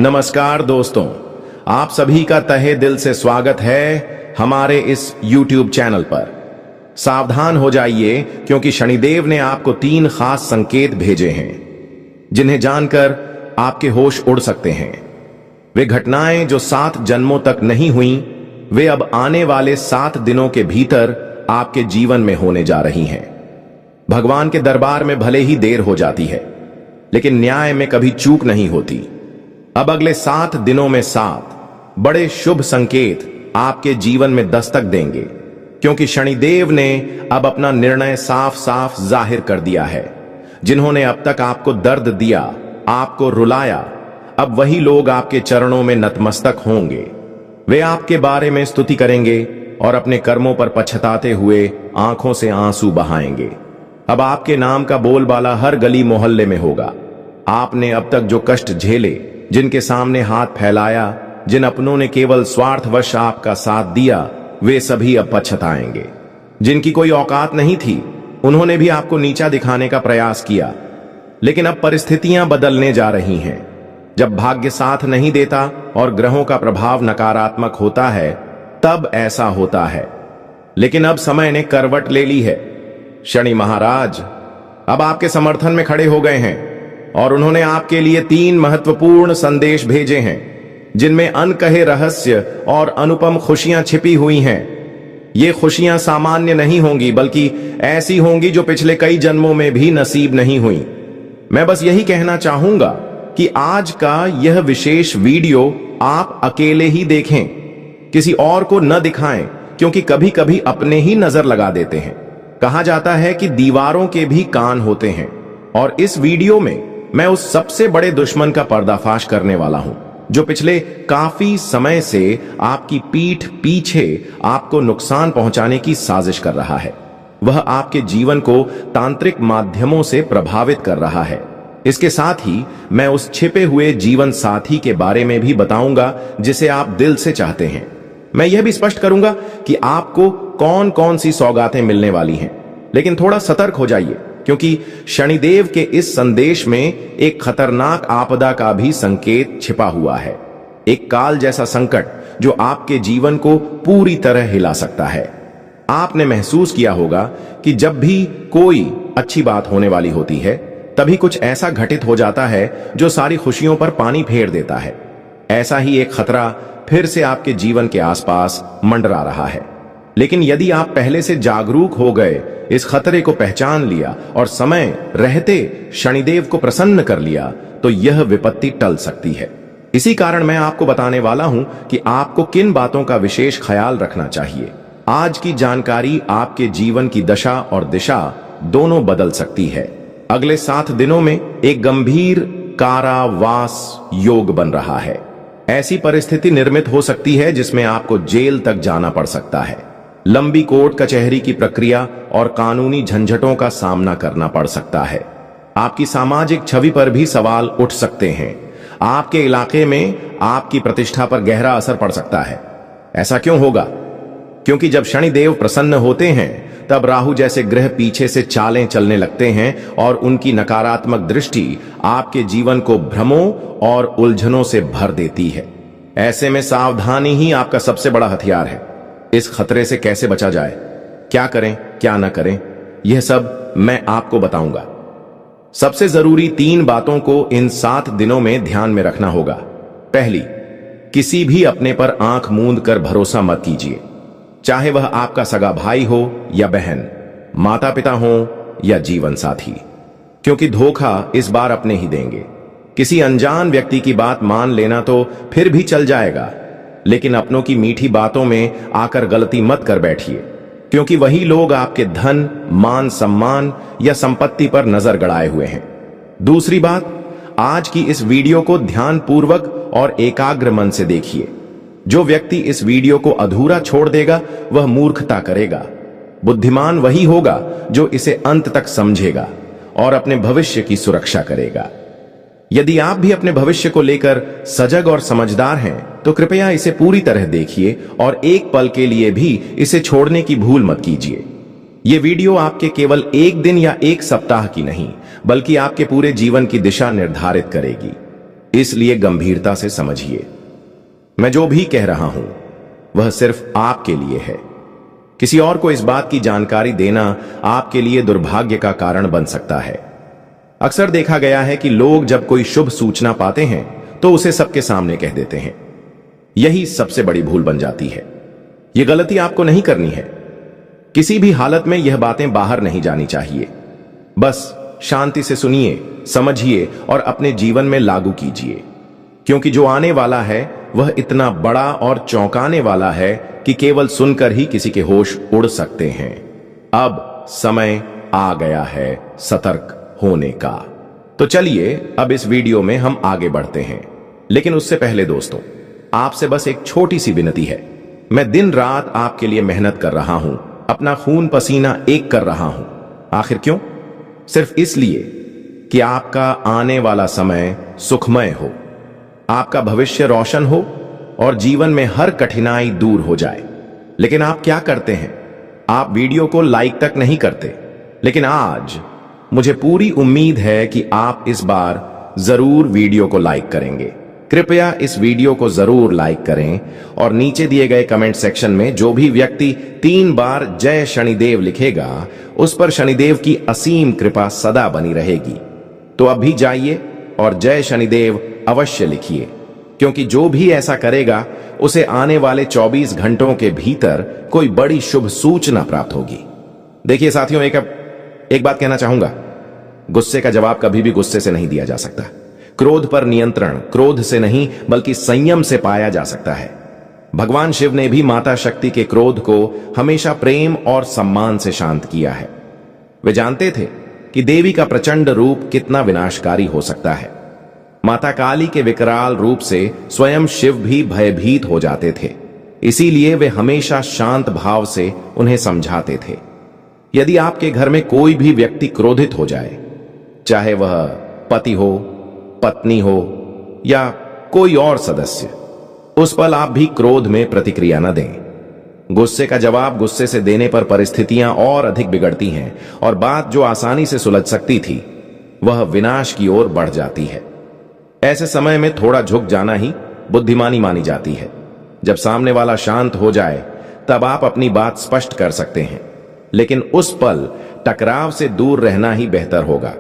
नमस्कार दोस्तों, आप सभी का तहे दिल से स्वागत है हमारे इस YouTube चैनल पर। सावधान हो जाइए क्योंकि शनिदेव ने आपको 3 खास संकेत भेजे हैं जिन्हें जानकर आपके होश उड़ सकते हैं। वे घटनाएं जो 7 जन्मों तक नहीं हुई, वे अब आने वाले 7 दिनों के भीतर आपके जीवन में होने जा रही हैं। भगवान के दरबार में भले ही देर हो जाती है, लेकिन न्याय में कभी चूक नहीं होती। अब अगले 7 दिनों में 7 बड़े शुभ संकेत आपके जीवन में दस्तक देंगे, क्योंकि शनिदेव ने अब अपना निर्णय साफ साफ जाहिर कर दिया है। जिन्होंने अब तक आपको दर्द दिया, आपको रुलाया, अब वही लोग आपके चरणों में नतमस्तक होंगे। वे आपके बारे में स्तुति करेंगे और अपने कर्मों पर पछताते हुए आंखों से आंसू बहाएंगे। अब आपके नाम का बोलबाला हर गली मोहल्ले में होगा। आपने अब तक जो कष्ट झेले, जिनके सामने हाथ फैलाया, जिन अपनों ने केवल स्वार्थवश आपका साथ दिया, वे सभी अब पछताएंगे। जिनकी कोई औकात नहीं थी, उन्होंने भी आपको नीचा दिखाने का प्रयास किया, लेकिन अब परिस्थितियां बदलने जा रही हैं। जब भाग्य साथ नहीं देता और ग्रहों का प्रभाव नकारात्मक होता है, तब ऐसा होता है। लेकिन अब समय ने करवट ले ली है। शनि महाराज अब आपके समर्थन में खड़े हो गए हैं और उन्होंने आपके लिए 3 महत्वपूर्ण संदेश भेजे हैं, जिनमें अनकहे रहस्य और अनुपम खुशियां छिपी हुई हैं। ये खुशियां सामान्य नहीं होंगी, बल्कि ऐसी होंगी जो पिछले कई जन्मों में भी नसीब नहीं हुई। मैं बस यही कहना चाहूंगा कि आज का यह विशेष वीडियो आप अकेले ही देखें, किसी और को न दिखाएं, क्योंकि कभी कभी अपने ही नजर लगा देते हैं। कहा जाता है कि दीवारों के भी कान होते हैं, और इस वीडियो में मैं उस सबसे बड़े दुश्मन का पर्दाफाश करने वाला हूं, जो पिछले काफी समय से आपकी पीठ पीछे आपको नुकसान पहुंचाने की साजिश कर रहा है। वह आपके जीवन को तांत्रिक माध्यमों से प्रभावित कर रहा है। इसके साथ ही मैं उस छिपे हुए जीवन साथी के बारे में भी बताऊंगा जिसे आप दिल से चाहते हैं। मैं यह भी स्पष्ट करूंगा कि आपको कौन कौन सी सौगातें मिलने वाली हैं। लेकिन थोड़ा सतर्क हो जाइए, क्योंकि शनिदेव के इस संदेश में एक खतरनाक आपदा का भी संकेत छिपा हुआ है। एक काल जैसा संकट जो आपके जीवन को पूरी तरह हिला सकता है। आपने महसूस किया होगा कि जब भी कोई अच्छी बात होने वाली होती है, तभी कुछ ऐसा घटित हो जाता है जो सारी खुशियों पर पानी फेर देता है। ऐसा ही एक खतरा फिर से आपके जीवन के आसपास मंडरा रहा है। लेकिन यदि आप पहले से जागरूक हो गए, इस खतरे को पहचान लिया और समय रहते शनिदेव को प्रसन्न कर लिया, तो यह विपत्ति टल सकती है। इसी कारण मैं आपको बताने वाला हूं कि आपको किन बातों का विशेष ख्याल रखना चाहिए। आज की जानकारी आपके जीवन की दशा और दिशा दोनों बदल सकती है। अगले 7 दिनों में एक गंभीर कारावास योग बन रहा है। ऐसी परिस्थिति निर्मित हो सकती है जिसमें आपको जेल तक जाना पड़ सकता है। लंबी कोर्ट कचहरी की प्रक्रिया और कानूनी झंझटों का सामना करना पड़ सकता है। आपकी सामाजिक छवि पर भी सवाल उठ सकते हैं। आपके इलाके में आपकी प्रतिष्ठा पर गहरा असर पड़ सकता है। ऐसा क्यों होगा? क्योंकि जब शनिदेव प्रसन्न होते हैं, तब राहु जैसे ग्रह पीछे से चालें चलने लगते हैं और उनकी नकारात्मक दृष्टि आपके जीवन को भ्रमों और उलझनों से भर देती है। ऐसे में सावधानी ही आपका सबसे बड़ा हथियार है। इस खतरे से कैसे बचा जाए, क्या करें क्या न करें, यह सब मैं आपको बताऊंगा। सबसे जरूरी 3 बातों को इन 7 दिनों में ध्यान में रखना होगा। पहली, किसी भी अपने पर आंख मूंद कर भरोसा मत कीजिए, चाहे वह आपका सगा भाई हो या बहन, माता पिता हो या जीवन साथी, क्योंकि धोखा इस बार अपने ही देंगे। किसी अनजान व्यक्ति की बात मान लेना तो फिर भी चल जाएगा, लेकिन अपनों की मीठी बातों में आकर गलती मत कर बैठिए, क्योंकि वही लोग आपके धन, मान सम्मान या संपत्ति पर नजर गड़ाए हुए हैं। दूसरी बात, आज की इस वीडियो को ध्यानपूर्वक और एकाग्र मन से देखिए। जो व्यक्ति इस वीडियो को अधूरा छोड़ देगा, वह मूर्खता करेगा। बुद्धिमान वही होगा जो इसे अंत तक समझेगा और अपने भविष्य की सुरक्षा करेगा। यदि आप भी अपने भविष्य को लेकर सजग और समझदार हैं, तो कृपया इसे पूरी तरह देखिए और एक पल के लिए भी इसे छोड़ने की भूल मत कीजिए। ये वीडियो आपके केवल 1 दिन या 1 सप्ताह की नहीं, बल्कि आपके पूरे जीवन की दिशा निर्धारित करेगी। इसलिए गंभीरता से समझिए। मैं जो भी कह रहा हूं वह सिर्फ आपके लिए है। किसी और को इस बात की जानकारी देना आपके लिए दुर्भाग्य का कारण बन सकता है। अक्सर देखा गया है कि लोग जब कोई शुभ सूचना पाते हैं तो उसे सबके सामने कह देते हैं। यही सबसे बड़ी भूल बन जाती है। यह गलती आपको नहीं करनी है। किसी भी हालत में यह बातें बाहर नहीं जानी चाहिए। बस शांति से सुनिए, समझिए और अपने जीवन में लागू कीजिए, क्योंकि जो आने वाला है वह इतना बड़ा और चौंकाने वाला है कि केवल सुनकर ही किसी के होश उड़ सकते हैं। अब समय आ गया है सतर्क होने का। तो चलिए अब इस वीडियो में हम आगे बढ़ते हैं, लेकिन उससे पहले दोस्तों, आपसे बस एक छोटी सी विनती है। मैं दिन रात आपके लिए मेहनत कर रहा हूं, अपना खून पसीना एक कर रहा हूं। आखिर क्यों? सिर्फ इसलिए कि आपका आने वाला समय सुखमय हो, आपका भविष्य रोशन हो और जीवन में हर कठिनाई दूर हो जाए। लेकिन आप क्या करते हैं? आप वीडियो को लाइक तक नहीं करते। लेकिन आज मुझे पूरी उम्मीद है कि आप इस बार जरूर वीडियो को लाइक करेंगे। कृपया इस वीडियो को जरूर लाइक करें और नीचे दिए गए कमेंट सेक्शन में जो भी व्यक्ति 3 बार जय शनिदेव लिखेगा उस पर शनिदेव की असीम कृपा सदा बनी रहेगी। तो अब भी जाइए और जय शनिदेव अवश्य लिखिए, क्योंकि जो भी ऐसा करेगा उसे आने वाले 24 घंटों के भीतर कोई बड़ी शुभ सूचना प्राप्त होगी। देखिए साथियों, एक बात कहना चाहूंगा। गुस्से का जवाब कभी भी गुस्से से नहीं दिया जा सकता। क्रोध पर नियंत्रण क्रोध से नहीं बल्कि संयम से पाया जा सकता है। भगवान शिव ने भी माता शक्ति के क्रोध को हमेशा प्रेम और सम्मान से शांत किया है। वे जानते थे कि देवी का प्रचंड रूप कितना विनाशकारी हो सकता है। माता काली के विकराल रूप से स्वयं शिव भी भयभीत हो जाते थे। इसीलिए वे हमेशा शांत भाव से उन्हें समझाते थे। यदि आपके घर में कोई भी व्यक्ति क्रोधित हो जाए, चाहे वह पति हो, पत्नी हो या कोई और सदस्य, उस पल आप भी क्रोध में प्रतिक्रिया न दें। गुस्से का जवाब गुस्से से देने पर परिस्थितियां और अधिक बिगड़ती हैं और बात जो आसानी से सुलझ सकती थी वह विनाश की ओर बढ़ जाती है। ऐसे समय में थोड़ा झुक जाना ही बुद्धिमानी मानी जाती है। जब सामने वाला शांत हो जाए तब आप अपनी बात स्पष्ट कर सकते हैं, लेकिन उस पल टकराव से दूर रहना ही बेहतर होगा।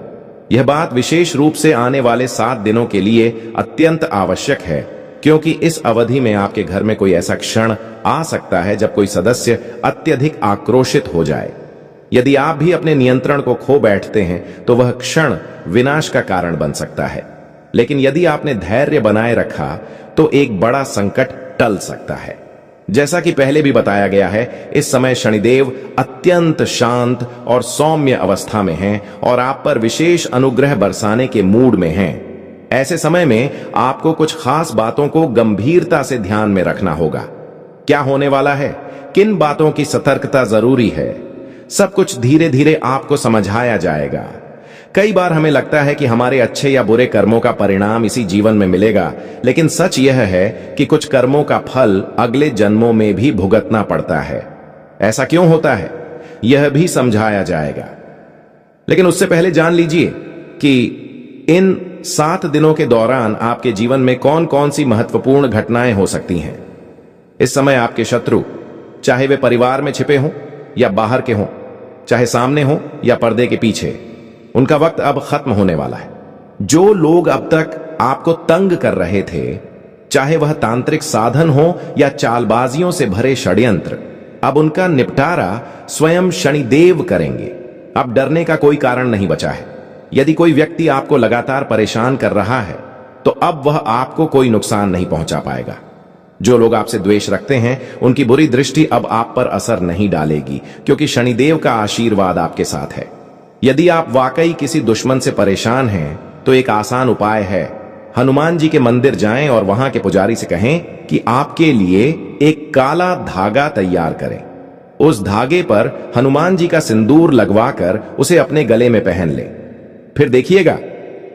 यह बात विशेष रूप से आने वाले 7 दिनों के लिए अत्यंत आवश्यक है, क्योंकि इस अवधि में आपके घर में कोई ऐसा क्षण आ सकता है जब कोई सदस्य अत्यधिक आक्रोशित हो जाए। यदि आप भी अपने नियंत्रण को खो बैठते हैं तो वह क्षण विनाश का कारण बन सकता है। लेकिन यदि आपने धैर्य बनाए रखा तो एक बड़ा संकट टल सकता है। जैसा कि पहले भी बताया गया है, इस समय शनिदेव अत्यंत शांत और सौम्य अवस्था में हैं और आप पर विशेष अनुग्रह बरसाने के मूड में हैं। ऐसे समय में आपको कुछ खास बातों को गंभीरता से ध्यान में रखना होगा। क्या होने वाला है, किन बातों की सतर्कता जरूरी है, सब कुछ धीरे धीरे आपको समझाया जाएगा। कई बार हमें लगता है कि हमारे अच्छे या बुरे कर्मों का परिणाम इसी जीवन में मिलेगा, लेकिन सच यह है कि कुछ कर्मों का फल अगले जन्मों में भी भुगतना पड़ता है। ऐसा क्यों होता है, यह भी समझाया जाएगा। लेकिन उससे पहले जान लीजिए कि इन 7 दिनों के दौरान आपके जीवन में कौन कौन सी महत्वपूर्ण घटनाएं हो सकती हैं। इस समय आपके शत्रु, चाहे वे परिवार में छिपे हों या बाहर के हों, चाहे सामने हों या पर्दे के पीछे, उनका वक्त अब खत्म होने वाला है। जो लोग अब तक आपको तंग कर रहे थे, चाहे वह तांत्रिक साधन हो या चालबाजियों से भरे षड्यंत्र, अब उनका निपटारा स्वयं शनिदेव करेंगे। अब डरने का कोई कारण नहीं बचा है। यदि कोई व्यक्ति आपको लगातार परेशान कर रहा है तो अब वह आपको कोई नुकसान नहीं पहुंचा पाएगा। जो लोग आपसे द्वेष रखते हैं, उनकी बुरी दृष्टि अब आप पर असर नहीं डालेगी, क्योंकि शनिदेव का आशीर्वाद आपके साथ है। यदि आप वाकई किसी दुश्मन से परेशान हैं तो एक आसान उपाय है, हनुमान जी के मंदिर जाएं और वहां के पुजारी से कहें कि आपके लिए एक काला धागा तैयार करें। उस धागे पर हनुमान जी का सिंदूर लगवाकर उसे अपने गले में पहन लें। फिर देखिएगा,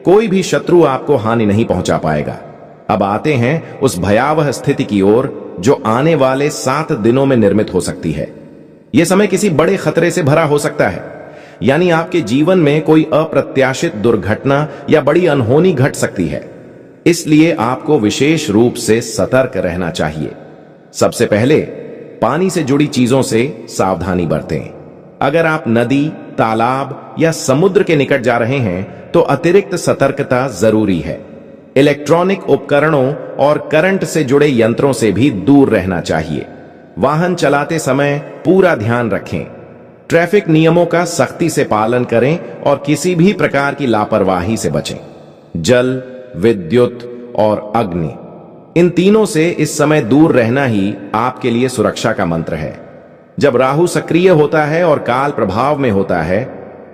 कोई भी शत्रु आपको हानि नहीं पहुंचा पाएगा। अब आते हैं उस भयावह स्थिति की ओर जो आने वाले 7 दिनों में निर्मित हो सकती है। यह समय किसी बड़े खतरे से भरा हो सकता है, यानी आपके जीवन में कोई अप्रत्याशित दुर्घटना या बड़ी अनहोनी घट सकती है। इसलिए आपको विशेष रूप से सतर्क रहना चाहिए। सबसे पहले पानी से जुड़ी चीजों से सावधानी बरतें। अगर आप नदी, तालाब या समुद्र के निकट जा रहे हैं तो अतिरिक्त सतर्कता जरूरी है। इलेक्ट्रॉनिक उपकरणों और करंट से जुड़े यंत्रों से भी दूर रहना चाहिए। वाहन चलाते समय पूरा ध्यान रखें। ट्रैफिक नियमों का सख्ती से पालन करें और किसी भी प्रकार की लापरवाही से बचें। जल, विद्युत और अग्नि, इन तीनों से इस समय दूर रहना ही आपके लिए सुरक्षा का मंत्र है। जब राहु सक्रिय होता है और काल प्रभाव में होता है,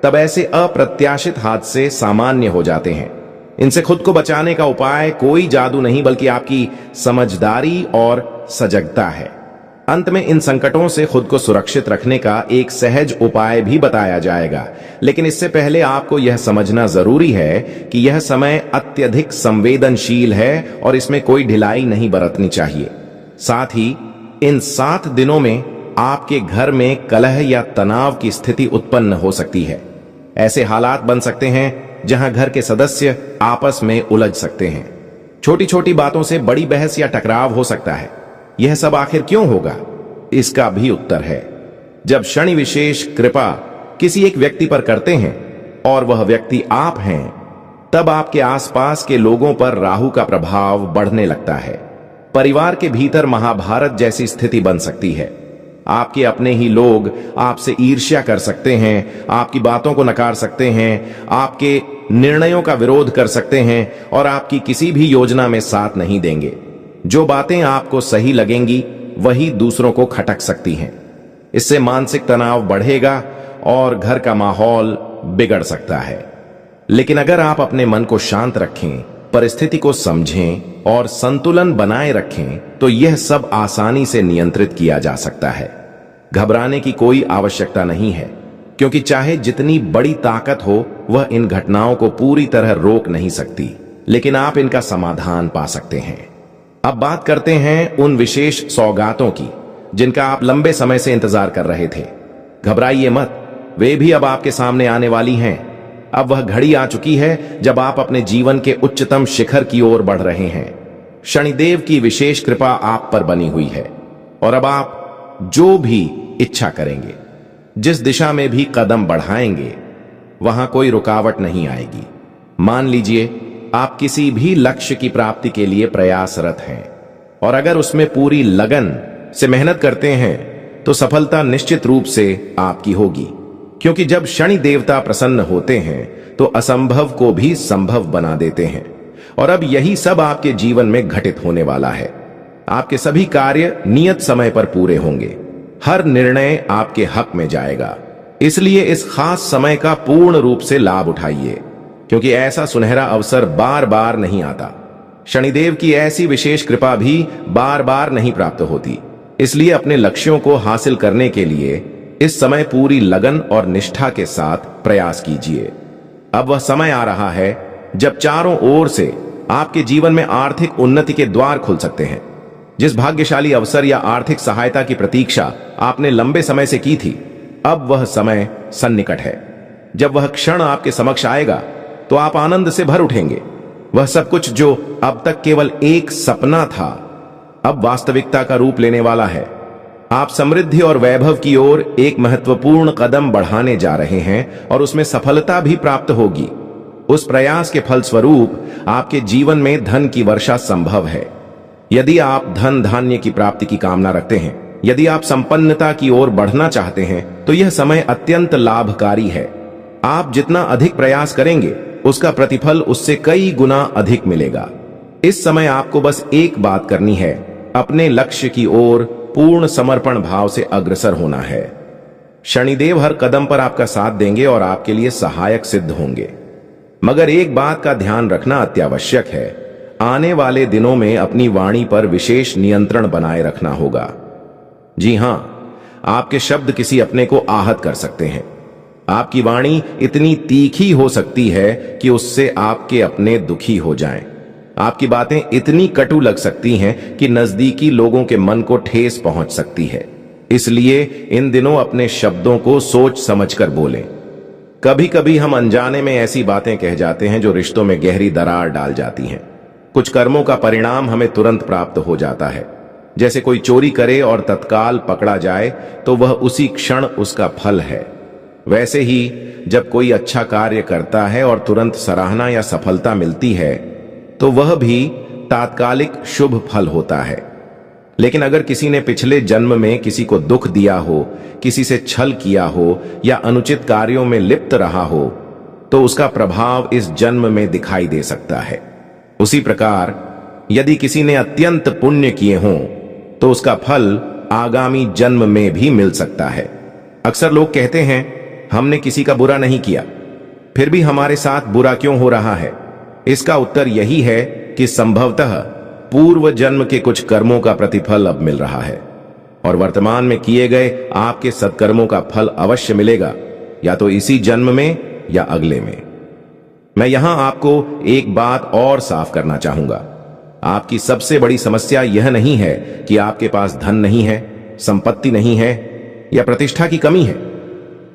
तब ऐसे अप्रत्याशित हादसे सामान्य हो जाते हैं। इनसे खुद को बचाने का उपाय कोई जादू नहीं बल्कि आपकी समझदारी और सजगता है। अंत में इन संकटों से खुद को सुरक्षित रखने का एक सहज उपाय भी बताया जाएगा, लेकिन इससे पहले आपको यह समझना जरूरी है कि यह समय अत्यधिक संवेदनशील है और इसमें कोई ढिलाई नहीं बरतनी चाहिए। साथ ही इन 7 दिनों में आपके घर में कलह या तनाव की स्थिति उत्पन्न हो सकती है। ऐसे हालात बन सकते हैं जहां घर के सदस्य आपस में उलझ सकते हैं। छोटी छोटी बातों से बड़ी बहस या टकराव हो सकता है। यह सब आखिर क्यों होगा? इसका भी उत्तर है, जब शनि विशेष कृपा किसी एक व्यक्ति पर करते हैं और वह व्यक्ति आप हैं, तब आपके आसपास के लोगों पर राहु का प्रभाव बढ़ने लगता है। परिवार के भीतर महाभारत जैसी स्थिति बन सकती है। आपके अपने ही लोग आपसे ईर्ष्या कर सकते हैं, आपकी बातों को नकार सकते हैं, आपके निर्णयों का विरोध कर सकते हैं और आपकी किसी भी योजना में साथ नहीं देंगे। जो बातें आपको सही लगेंगी वही दूसरों को खटक सकती हैं। इससे मानसिक तनाव बढ़ेगा और घर का माहौल बिगड़ सकता है। लेकिन अगर आप अपने मन को शांत रखें, परिस्थिति को समझें और संतुलन बनाए रखें तो यह सब आसानी से नियंत्रित किया जा सकता है। घबराने की कोई आवश्यकता नहीं है, क्योंकि चाहे जितनी बड़ी ताकत हो वह इन घटनाओं को पूरी तरह रोक नहीं सकती, लेकिन आप इनका समाधान पा सकते हैं। अब बात करते हैं उन विशेष सौगातों की जिनका आप लंबे समय से इंतजार कर रहे थे। घबराइए मत, वे भी अब आपके सामने आने वाली हैं। अब वह घड़ी आ चुकी है जब आप अपने जीवन के उच्चतम शिखर की ओर बढ़ रहे हैं। शनिदेव की विशेष कृपा आप पर बनी हुई है और अब आप जो भी इच्छा करेंगे, जिस दिशा में भी कदम बढ़ाएंगे, वहां कोई रुकावट नहीं आएगी। मान लीजिए आप किसी भी लक्ष्य की प्राप्ति के लिए प्रयासरत हैं और अगर उसमें पूरी लगन से मेहनत करते हैं तो सफलता निश्चित रूप से आपकी होगी, क्योंकि जब शनि देवता प्रसन्न होते हैं तो असंभव को भी संभव बना देते हैं। और अब यही सब आपके जीवन में घटित होने वाला है। आपके सभी कार्य नियत समय पर पूरे होंगे। हर निर्णय आपके हक में जाएगा। इसलिए इस खास समय का पूर्ण रूप से लाभ उठाइए, क्योंकि ऐसा सुनहरा अवसर बार बार नहीं आता। शनिदेव की ऐसी विशेष कृपा भी बार बार नहीं प्राप्त होती। इसलिए अपने लक्ष्यों को हासिल करने के लिए इस समय पूरी लगन और निष्ठा के साथ प्रयास कीजिए। अब वह समय आ रहा है जब चारों ओर से आपके जीवन में आर्थिक उन्नति के द्वार खुल सकते हैं। जिस भाग्यशाली अवसर या आर्थिक सहायता की प्रतीक्षा आपने लंबे समय से की थी, अब वह समय सन्निकट है। जब वह क्षण आपके समक्ष आएगा तो आप आनंद से भर उठेंगे। वह सब कुछ जो अब तक केवल एक सपना था, अब वास्तविकता का रूप लेने वाला है। आप समृद्धि और वैभव की ओर एक महत्वपूर्ण कदम बढ़ाने जा रहे हैं और उसमें सफलता भी प्राप्त होगी। उस प्रयास के फलस्वरूप आपके जीवन में धन की वर्षा संभव है। यदि आप धन धान्य की प्राप्ति की कामना रखते हैं, यदि आप संपन्नता की ओर बढ़ना चाहते हैं, तो यह समय अत्यंत लाभकारी है। आप जितना अधिक प्रयास करेंगे, उसका प्रतिफल उससे कई गुना अधिक मिलेगा। इस समय आपको बस एक बात करनी है, अपने लक्ष्य की ओर पूर्ण समर्पण भाव से अग्रसर होना है। शनिदेव हर कदम पर आपका साथ देंगे और आपके लिए सहायक सिद्ध होंगे। मगर एक बात का ध्यान रखना अत्यावश्यक है, आने वाले दिनों में अपनी वाणी पर विशेष नियंत्रण बनाए रखना होगा। जी हां, आपके शब्द किसी अपने को आहत कर सकते हैं। आपकी वाणी इतनी तीखी हो सकती है कि उससे आपके अपने दुखी हो जाएं। आपकी बातें इतनी कटु लग सकती हैं कि नजदीकी लोगों के मन को ठेस पहुंच सकती है। इसलिए इन दिनों अपने शब्दों को सोच समझकर बोलें। कभी कभी हम अनजाने में ऐसी बातें कह जाते हैं जो रिश्तों में गहरी दरार डाल जाती हैं। कुछ कर्मों का परिणाम हमें तुरंत प्राप्त हो जाता है। जैसे कोई चोरी करे और तत्काल पकड़ा जाए तो वह उसी क्षण उसका फल है। वैसे ही जब कोई अच्छा कार्य करता है और तुरंत सराहना या सफलता मिलती है तो वह भी तात्कालिक शुभ फल होता है। लेकिन अगर किसी ने पिछले जन्म में किसी को दुख दिया हो, किसी से छल किया हो या अनुचित कार्यों में लिप्त रहा हो तो उसका प्रभाव इस जन्म में दिखाई दे सकता है। उसी प्रकार यदि किसी ने अत्यंत पुण्य किए हों तो उसका फल आगामी जन्म में भी मिल सकता है। अक्सर लोग कहते हैं हमने किसी का बुरा नहीं किया, फिर भी हमारे साथ बुरा क्यों हो रहा है? इसका उत्तर यही है कि संभवतः पूर्व जन्म के कुछ कर्मों का प्रतिफल अब मिल रहा है और वर्तमान में किए गए आपके सत्कर्मों का फल अवश्य मिलेगा, या तो इसी जन्म में या अगले में। मैं यहां आपको एक बात और साफ करना चाहूंगा। आपकी सबसे बड़ी समस्या यह नहीं है कि आपके पास धन नहीं है, संपत्ति नहीं है या प्रतिष्ठा की कमी है।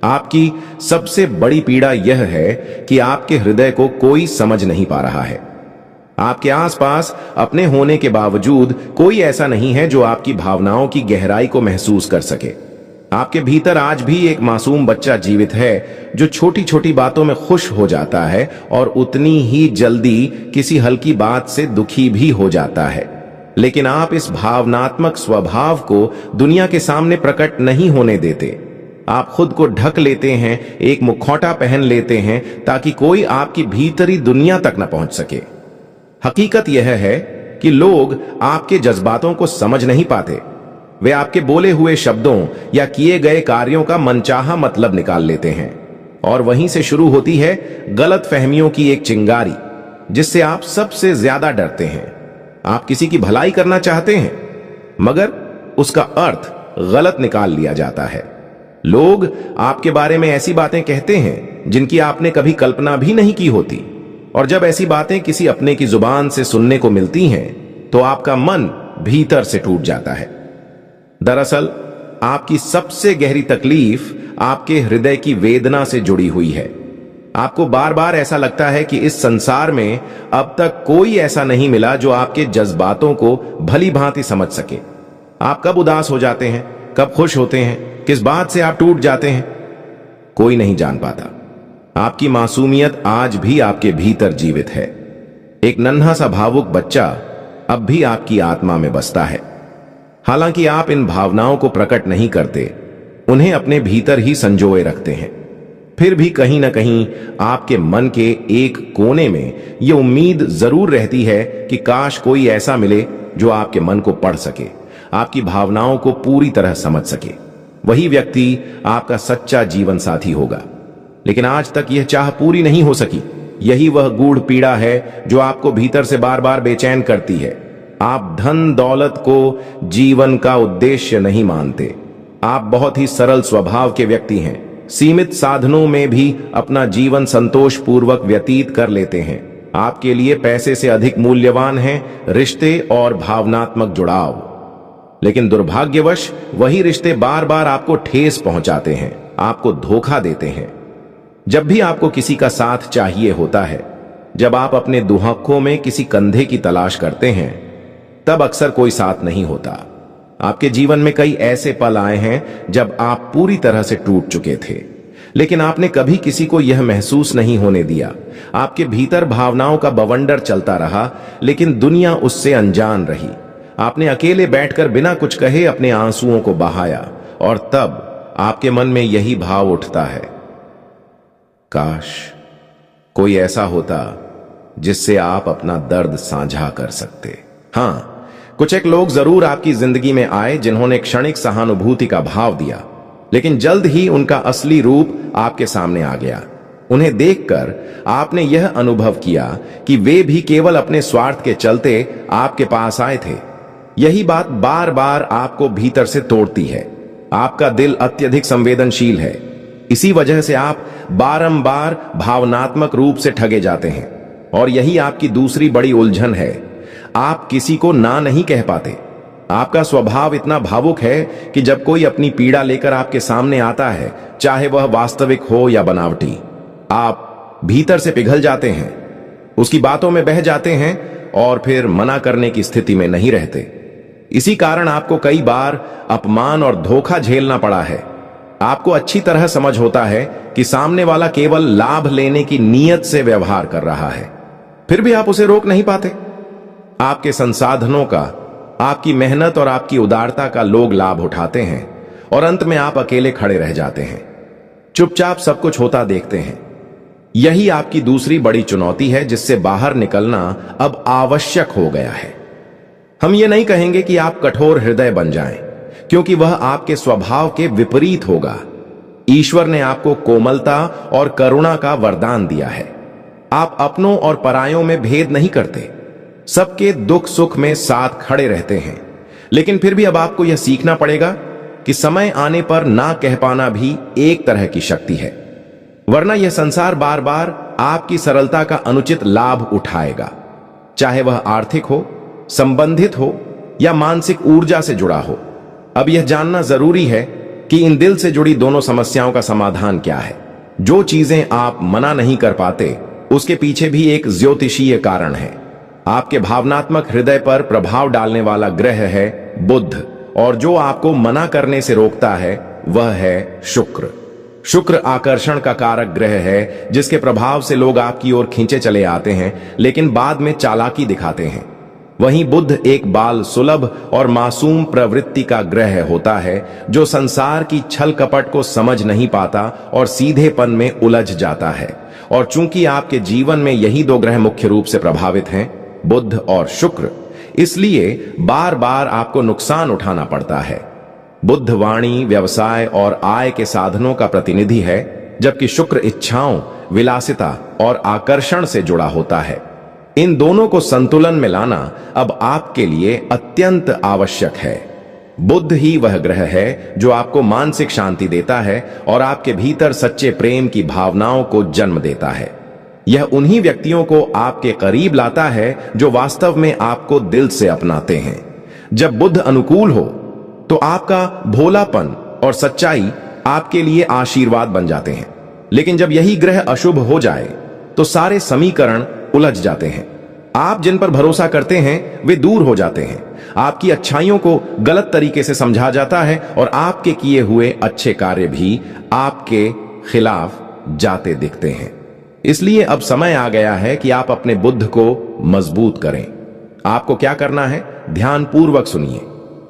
आपकी सबसे बड़ी पीड़ा यह है कि आपके हृदय को कोई समझ नहीं पा रहा है। आपके आसपास अपने होने के बावजूद कोई ऐसा नहीं है जो आपकी भावनाओं की गहराई को महसूस कर सके। आपके भीतर आज भी एक मासूम बच्चा जीवित है जो छोटी छोटी बातों में खुश हो जाता है और उतनी ही जल्दी किसी हल्की बात से दुखी भी हो जाता है। लेकिन आप इस भावनात्मक स्वभाव को दुनिया के सामने प्रकट नहीं होने देते। आप खुद को ढक लेते हैं, एक मुखौटा पहन लेते हैं ताकि कोई आपकी भीतरी दुनिया तक न पहुंच सके। हकीकत यह है कि लोग आपके जज्बातों को समझ नहीं पाते। वे आपके बोले हुए शब्दों या किए गए कार्यों का मनचाहा मतलब निकाल लेते हैं और वहीं से शुरू होती है गलत फहमियों की एक चिंगारी जिससे आप सबसे ज्यादा डरते हैं। आप किसी की भलाई करना चाहते हैं मगर उसका अर्थ गलत निकाल लिया जाता है। लोग आपके बारे में ऐसी बातें कहते हैं जिनकी आपने कभी कल्पना भी नहीं की होती, और जब ऐसी बातें किसी अपने की जुबान से सुनने को मिलती हैं तो आपका मन भीतर से टूट जाता है। दरअसल आपकी सबसे गहरी तकलीफ आपके हृदय की वेदना से जुड़ी हुई है। आपको बार बार ऐसा लगता है कि इस संसार में अब तक कोई ऐसा नहीं मिला जो आपके जज्बातों को भली भांति समझ सके। आप कब उदास हो जाते हैं, कब खुश होते हैं, किस बात से आप टूट जाते हैं, कोई नहीं जान पाता। आपकी मासूमियत आज भी आपके भीतर जीवित है। एक नन्हा सा भावुक बच्चा अब भी आपकी आत्मा में बसता है। हालांकि आप इन भावनाओं को प्रकट नहीं करते, उन्हें अपने भीतर ही संजोए रखते हैं, फिर भी कहीं ना कहीं आपके मन के एक कोने में यह उम्मीद जरूर रहती है कि काश कोई ऐसा मिले जो आपके मन को पढ़ सके, आपकी भावनाओं को पूरी तरह समझ सके। वही व्यक्ति आपका सच्चा जीवन साथी होगा। लेकिन आज तक यह चाह पूरी नहीं हो सकी। यही वह गूढ़ पीड़ा है जो आपको भीतर से बार बार बेचैन करती है। आप धन दौलत को जीवन का उद्देश्य नहीं मानते। आप बहुत ही सरल स्वभाव के व्यक्ति हैं। सीमित साधनों में भी अपना जीवन संतोष पूर्वक व्यतीत कर लेते हैं। आपके लिए पैसे से अधिक मूल्यवान हैं रिश्ते और भावनात्मक जुड़ाव। लेकिन दुर्भाग्यवश वही रिश्ते बार बार आपको ठेस पहुंचाते हैं, आपको धोखा देते हैं। जब भी आपको किसी का साथ चाहिए होता है, जब आप अपने दुहक्कों में किसी कंधे की तलाश करते हैं, तब अक्सर कोई साथ नहीं होता। आपके जीवन में कई ऐसे पल आए हैं जब आप पूरी तरह से टूट चुके थे, लेकिन आपने कभी किसी को यह महसूस नहीं होने दिया। आपके भीतर भावनाओं का बवंडर चलता रहा, लेकिन दुनिया उससे अनजान रही। आपने अकेले बैठकर बिना कुछ कहे अपने आंसुओं को बहाया, और तब आपके मन में यही भाव उठता है, काश कोई ऐसा होता जिससे आप अपना दर्द साझा कर सकते। हाँ, कुछ एक लोग जरूर आपकी जिंदगी में आए जिन्होंने क्षणिक सहानुभूति का भाव दिया, लेकिन जल्द ही उनका असली रूप आपके सामने आ गया। उन्हें देखकर आपने यह अनुभव किया कि वे भी केवल अपने स्वार्थ के चलते आपके पास आए थे। यही बात बार बार आपको भीतर से तोड़ती है। आपका दिल अत्यधिक संवेदनशील है, इसी वजह से आप बारंबार भावनात्मक रूप से ठगे जाते हैं। और यही आपकी दूसरी बड़ी उलझन है, आप किसी को ना नहीं कह पाते। आपका स्वभाव इतना भावुक है कि जब कोई अपनी पीड़ा लेकर आपके सामने आता है, चाहे वह वास्तविक हो या बनावटी, आप भीतर से पिघल जाते हैं, उसकी बातों में बह जाते हैं और फिर मना करने की स्थिति में नहीं रहते। इसी कारण आपको कई बार अपमान और धोखा झेलना पड़ा है। आपको अच्छी तरह समझ होता है कि सामने वाला केवल लाभ लेने की नीयत से व्यवहार कर रहा है, फिर भी आप उसे रोक नहीं पाते। आपके संसाधनों का, आपकी मेहनत और आपकी उदारता का लोग लाभ उठाते हैं और अंत में आप अकेले खड़े रह जाते हैं, चुपचाप सब कुछ होता देखते हैं। यही आपकी दूसरी बड़ी चुनौती है, जिससे बाहर निकलना अब आवश्यक हो गया है। हम ये नहीं कहेंगे कि आप कठोर हृदय बन जाएं, क्योंकि वह आपके स्वभाव के विपरीत होगा। ईश्वर ने आपको कोमलता और करुणा का वरदान दिया है। आप अपनों और परायों में भेद नहीं करते, सबके दुख सुख में साथ खड़े रहते हैं। लेकिन फिर भी अब आपको यह सीखना पड़ेगा कि समय आने पर ना कह पाना भी एक तरह की शक्ति है, वरना यह संसार बार बार आपकी सरलता का अनुचित लाभ उठाएगा, चाहे वह आर्थिक हो, संबंधित हो या मानसिक ऊर्जा से जुड़ा हो। अब यह जानना जरूरी है कि इन दिल से जुड़ी दोनों समस्याओं का समाधान क्या है। जो चीजें आप मना नहीं कर पाते, उसके पीछे भी एक ज्योतिषीय कारण है। आपके भावनात्मक हृदय पर प्रभाव डालने वाला ग्रह है बुध, और जो आपको मना करने से रोकता है वह है शुक्र। शुक्र आकर्षण का कारक ग्रह है, जिसके प्रभाव से लोग आपकी ओर खींचे चले आते हैं, लेकिन बाद में चालाकी दिखाते हैं। वहीं बुध एक बाल सुलभ और मासूम प्रवृत्ति का ग्रह होता है, जो संसार की छल कपट को समझ नहीं पाता और सीधेपन में उलझ जाता है। और चूंकि आपके जीवन में यही दो ग्रह मुख्य रूप से प्रभावित हैं, बुध और शुक्र, इसलिए बार बार आपको नुकसान उठाना पड़ता है। बुध वाणी, व्यवसाय और आय के साधनों का प्रतिनिधि है, जबकि शुक्र इच्छाओं, विलासिता और आकर्षण से जुड़ा होता है। इन दोनों को संतुलन में लाना अब आपके लिए अत्यंत आवश्यक है। बुध ही वह ग्रह है जो आपको मानसिक शांति देता है और आपके भीतर सच्चे प्रेम की भावनाओं को जन्म देता है। यह उन्हीं व्यक्तियों को आपके करीब लाता है जो वास्तव में आपको दिल से अपनाते हैं। जब बुध अनुकूल हो तो आपका भोलापन और सच्चाई आपके लिए आशीर्वाद बन जाते हैं, लेकिन जब यही ग्रह अशुभ हो जाए तो सारे समीकरण उलझ जाते हैं। आप जिन पर भरोसा करते हैं वे दूर हो जाते हैं, आपकी अच्छाइयों को गलत तरीके से समझा जाता है और आपके किए हुए अच्छे कार्य भी आपके खिलाफ जाते दिखते हैं। इसलिए अब समय आ गया है कि आप अपने बुद्ध को मजबूत करें। आपको क्या करना है, ध्यान पूर्वक सुनिए।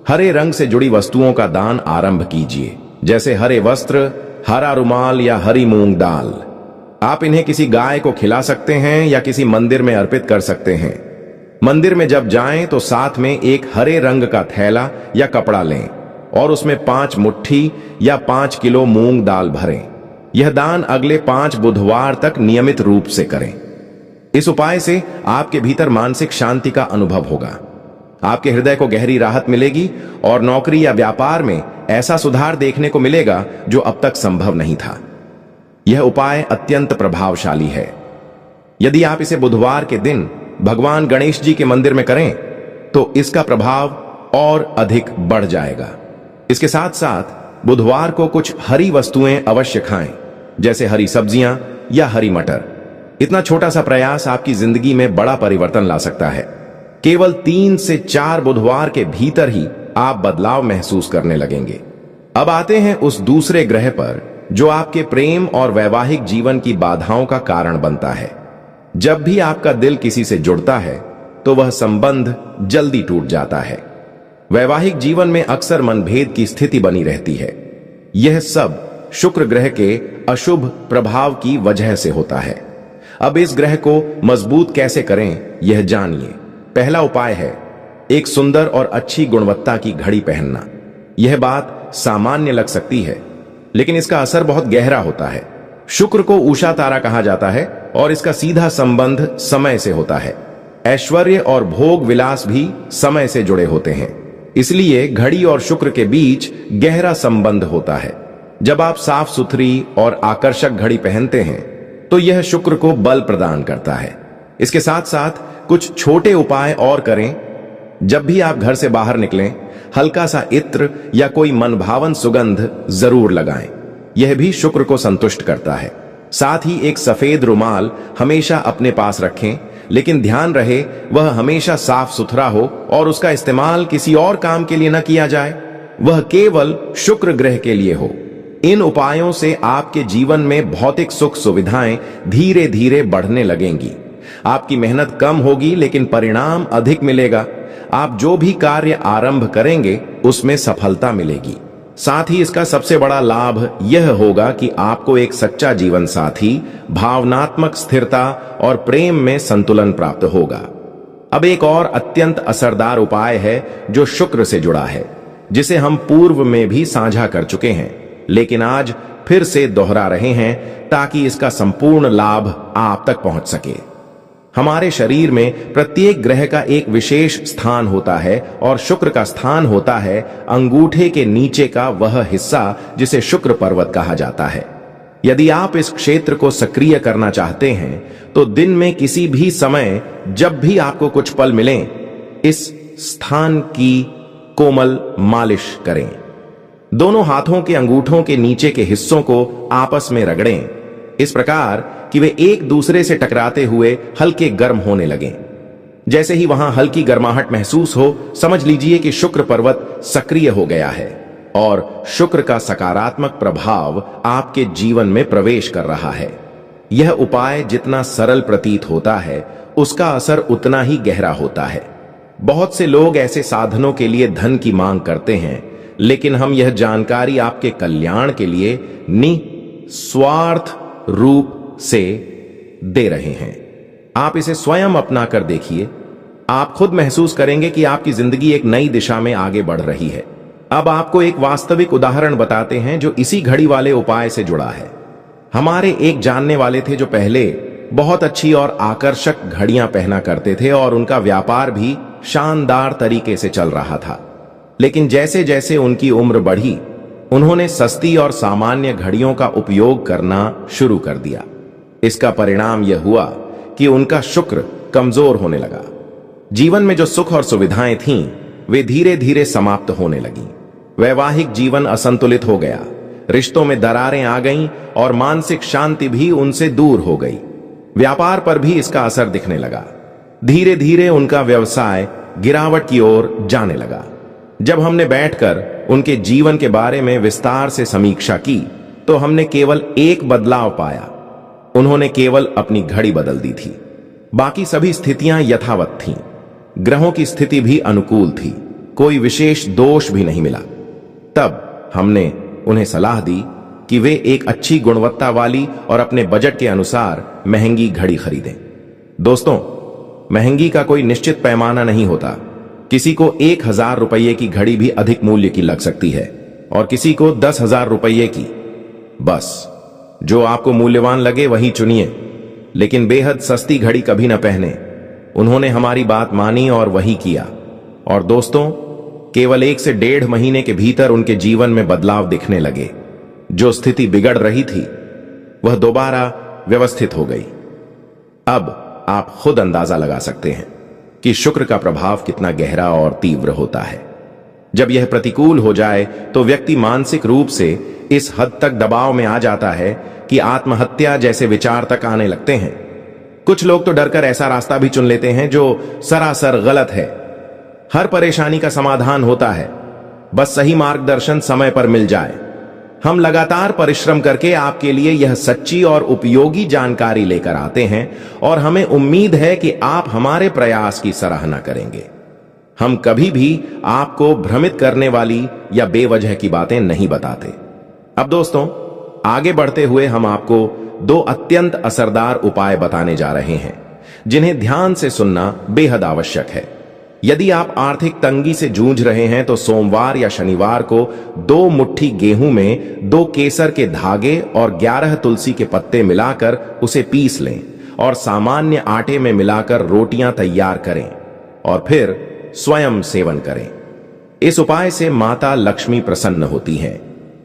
हरे रंग से जुड़ी वस्तुओं का दान आरंभ कीजिए, जैसे हरे वस्त्र, हरा रुमाल या हरी मूंग दाल। आप इन्हें किसी गाय को खिला सकते हैं या किसी मंदिर में अर्पित कर सकते हैं। मंदिर में जब जाएं तो साथ में एक हरे रंग का थैला या कपड़ा लें और उसमें 5 मुट्ठी या 5 किलो मूंग दाल भरें। यह दान अगले 5 बुधवार तक नियमित रूप से करें। इस उपाय से आपके भीतर मानसिक शांति का अनुभव होगा, आपके हृदय को गहरी राहत मिलेगी और नौकरी या व्यापार में ऐसा सुधार देखने को मिलेगा जो अब तक संभव नहीं था। यह उपाय अत्यंत प्रभावशाली है। यदि आप इसे बुधवार के दिन भगवान गणेश जी के मंदिर में करें तो इसका प्रभाव और अधिक बढ़ जाएगा। इसके साथ साथ बुधवार को कुछ हरी वस्तुएं अवश्य खाएं, जैसे हरी सब्जियां या हरी मटर। इतना छोटा सा प्रयास आपकी जिंदगी में बड़ा परिवर्तन ला सकता है। केवल 3 से 4 बुधवार के भीतर ही आप बदलाव महसूस करने लगेंगे। अब आते हैं उस दूसरे ग्रह पर जो आपके प्रेम और वैवाहिक जीवन की बाधाओं का कारण बनता है। जब भी आपका दिल किसी से जुड़ता है तो वह संबंध जल्दी टूट जाता है। वैवाहिक जीवन में अक्सर मनभेद की स्थिति बनी रहती है। यह सब शुक्र ग्रह के अशुभ प्रभाव की वजह से होता है। अब इस ग्रह को मजबूत कैसे करें, यह जानिए। पहला उपाय है एक सुंदर और अच्छी गुणवत्ता की घड़ी पहनना। यह बात सामान्य लग सकती है, लेकिन इसका असर बहुत गहरा होता है। शुक्र को उषा तारा कहा जाता है और इसका सीधा संबंध समय से होता है। ऐश्वर्य और भोग विलास भी समय से जुड़े होते हैं, इसलिए घड़ी और शुक्र के बीच गहरा संबंध होता है। जब आप साफ सुथरी और आकर्षक घड़ी पहनते हैं तो यह शुक्र को बल प्रदान करता है। इसके साथ साथ कुछ छोटे उपाय और करें। जब भी आप घर से बाहर निकलें, हल्का सा इत्र या कोई मनभावन सुगंध जरूर लगाएं। यह भी शुक्र को संतुष्ट करता है। साथ ही एक सफेद रुमाल हमेशा अपने पास रखें, लेकिन ध्यान रहे वह हमेशा साफ सुथरा हो और उसका इस्तेमाल किसी और काम के लिए न किया जाए, वह केवल शुक्र ग्रह के लिए हो। इन उपायों से आपके जीवन में भौतिक सुख सुविधाएं धीरे धीरे बढ़ने लगेंगी। आपकी मेहनत कम होगी लेकिन परिणाम अधिक मिलेगा। आप जो भी कार्य आरंभ करेंगे उसमें सफलता मिलेगी। साथ ही इसका सबसे बड़ा लाभ यह होगा कि आपको एक सच्चा जीवन साथी, भावनात्मक स्थिरता और प्रेम में संतुलन प्राप्त होगा। अब एक और अत्यंत असरदार उपाय है जो शुक्र से जुड़ा है, जिसे हम पूर्व में भी साझा कर चुके हैं, लेकिन आज फिर से दोहरा रहे हैं ताकि इसका संपूर्ण लाभ आप तक पहुंच सके। हमारे शरीर में प्रत्येक ग्रह का एक विशेष स्थान होता है और शुक्र का स्थान होता है अंगूठे के नीचे का वह हिस्सा जिसे शुक्र पर्वत कहा जाता है। यदि आप इस क्षेत्र को सक्रिय करना चाहते हैं तो दिन में किसी भी समय जब भी आपको कुछ पल मिलें, इस स्थान की कोमल मालिश करें। दोनों हाथों के अंगूठों के नीचे के हिस्सों को आपस में रगड़ें, इस प्रकार कि वे एक दूसरे से टकराते हुए हल्के गर्म होने लगें। जैसे ही वहां हल्की गर्माहट महसूस हो, समझ लीजिए कि शुक्र पर्वत सक्रिय हो गया है और शुक्र का सकारात्मक प्रभाव आपके जीवन में प्रवेश कर रहा है। यह उपाय जितना सरल प्रतीत होता है, उसका असर उतना ही गहरा होता है। बहुत से लोग ऐसे साधनों के लिए धन की मांग करते हैं, लेकिन हम यह जानकारी आपके कल्याण के लिए निस्वार्थ रूप से दे रहे हैं। आप इसे स्वयं अपना कर देखिए। आप खुद महसूस करेंगे कि आपकी जिंदगी एक नई दिशा में आगे बढ़ रही है। अब आपको एक वास्तविक उदाहरण बताते हैं जो इसी घड़ी वाले उपाय से जुड़ा है। हमारे एक जानने वाले थे जो पहले बहुत अच्छी और आकर्षक घड़ियां पहना करते थे और उनका व्यापार भी शानदार तरीके से चल रहा था। लेकिन जैसे जैसे उनकी उम्र बढ़ी, उन्होंने सस्ती और सामान्य घड़ियों का उपयोग करना शुरू कर दिया। इसका परिणाम यह हुआ कि उनका शुक्र कमजोर होने लगा। जीवन में जो सुख और सुविधाएं थीं, वे धीरे धीरे समाप्त होने लगीं। वैवाहिक जीवन असंतुलित हो गया, रिश्तों में दरारें आ गईं और मानसिक शांति भी उनसे दूर हो गई। व्यापार पर भी इसका असर दिखने लगा। धीरे धीरे उनका व्यवसाय गिरावट की ओर जाने लगा। जब हमने बैठकर उनके जीवन के बारे में विस्तार से समीक्षा की, तो हमने केवल एक बदलाव पाया। उन्होंने केवल अपनी घड़ी बदल दी थी। बाकी सभी स्थितियां यथावत थीं। ग्रहों की स्थिति भी अनुकूल थी। कोई विशेष दोष भी नहीं मिला। तब हमने उन्हें सलाह दी कि वे एक अच्छी गुणवत्ता वाली और अपने बजट के अनुसार महंगी घड़ी खरीदें। दोस्तों, महंगी का कोई निश्चित पैमाना नहीं होता। किसी को 1000 रुपये की घड़ी भी अधिक मूल्य की लग सकती है और किसी को 10,000 रुपये की। बस जो आपको मूल्यवान लगे वही चुनिए, लेकिन बेहद सस्ती घड़ी कभी न पहने। उन्होंने हमारी बात मानी और वही किया। और दोस्तों, केवल 1 से 1.5 महीने के भीतर उनके जीवन में बदलाव दिखने लगे। जो स्थिति बिगड़ रही थी वह दोबारा व्यवस्थित हो गई। अब आप खुद अंदाजा लगा सकते हैं कि शुक्र का प्रभाव कितना गहरा और तीव्र होता है। जब यह प्रतिकूल हो जाए तो व्यक्ति मानसिक रूप से इस हद तक दबाव में आ जाता है कि आत्महत्या जैसे विचार तक आने लगते हैं। कुछ लोग तो डरकर ऐसा रास्ता भी चुन लेते हैं जो सरासर गलत है। हर परेशानी का समाधान होता है, बस सही मार्गदर्शन समय पर मिल जाए। हम लगातार परिश्रम करके आपके लिए यह सच्ची और उपयोगी जानकारी लेकर आते हैं और हमें उम्मीद है कि आप हमारे प्रयास की सराहना करेंगे। हम कभी भी आपको भ्रमित करने वाली या बेवजह की बातें नहीं बताते। अब दोस्तों, आगे बढ़ते हुए हम आपको 2 अत्यंत असरदार उपाय बताने जा रहे हैं, जिन्हें ध्यान से सुनना बेहद आवश्यक है। यदि आप आर्थिक तंगी से जूझ रहे हैं तो सोमवार या शनिवार को 2 मुट्ठी गेहूं में 2 केसर के धागे और 11 तुलसी के पत्ते मिलाकर उसे पीस लें और सामान्य आटे में मिलाकर रोटियां तैयार करें और फिर स्वयं सेवन करें। इस उपाय से माता लक्ष्मी प्रसन्न होती हैं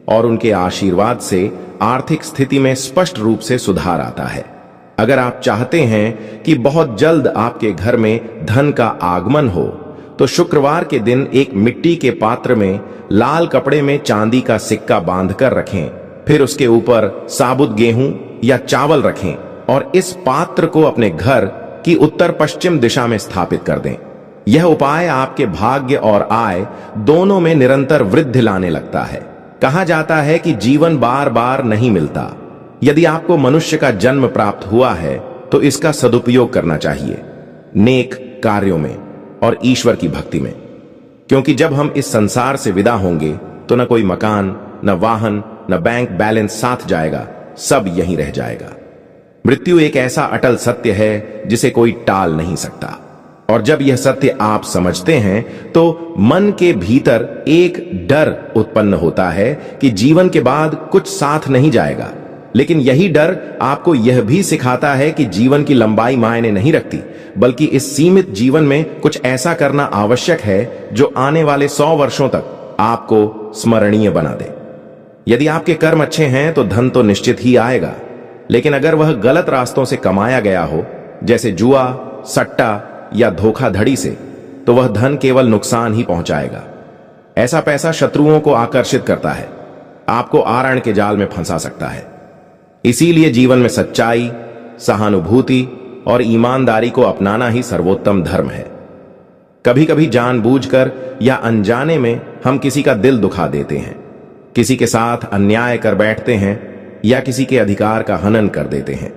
और उनके आशीर्वाद से आर्थिक स्थिति में स्पष्ट रूप से सुधार आता है। अगर आप चाहते हैं कि बहुत जल्द आपके घर में धन का आगमन हो, तो शुक्रवार के दिन एक मिट्टी के पात्र में लाल कपड़े में चांदी का सिक्का बांधकर रखें। फिर उसके ऊपर साबुत गेहूं या चावल रखें और इस पात्र को अपने घर कि उत्तर पश्चिम दिशा में स्थापित कर दें। यह उपाय आपके भाग्य और आय दोनों में निरंतर वृद्धि लाने लगता है। कहा जाता है कि जीवन बार बार नहीं मिलता। यदि आपको मनुष्य का जन्म प्राप्त हुआ है तो इसका सदुपयोग करना चाहिए, नेक कार्यों में और ईश्वर की भक्ति में। क्योंकि जब हम इस संसार से विदा होंगे तो न कोई मकान, न वाहन, न बैंक बैलेंस साथ जाएगा, सब यहीं रह जाएगा। मृत्यु एक ऐसा अटल सत्य है जिसे कोई टाल नहीं सकता। और जब यह सत्य आप समझते हैं तो मन के भीतर एक डर उत्पन्न होता है कि जीवन के बाद कुछ साथ नहीं जाएगा। लेकिन यही डर आपको यह भी सिखाता है कि जीवन की लंबाई मायने नहीं रखती, बल्कि इस सीमित जीवन में कुछ ऐसा करना आवश्यक है जो आने वाले 100 वर्षों तक आपको स्मरणीय बना दे। यदि आपके कर्म अच्छे हैं तो धन तो निश्चित ही आएगा, लेकिन अगर वह गलत रास्तों से कमाया गया हो, जैसे जुआ, सट्टा या धोखाधड़ी से, तो वह धन केवल नुकसान ही पहुंचाएगा। ऐसा पैसा शत्रुओं को आकर्षित करता है, आपको आरण के जाल में फंसा सकता है। इसीलिए जीवन में सच्चाई, सहानुभूति और ईमानदारी को अपनाना ही सर्वोत्तम धर्म है। कभी कभी जानबूझकर या अनजाने में हम किसी का दिल दुखा देते हैं, किसी के साथ अन्याय कर बैठते हैं या किसी के अधिकार का हनन कर देते हैं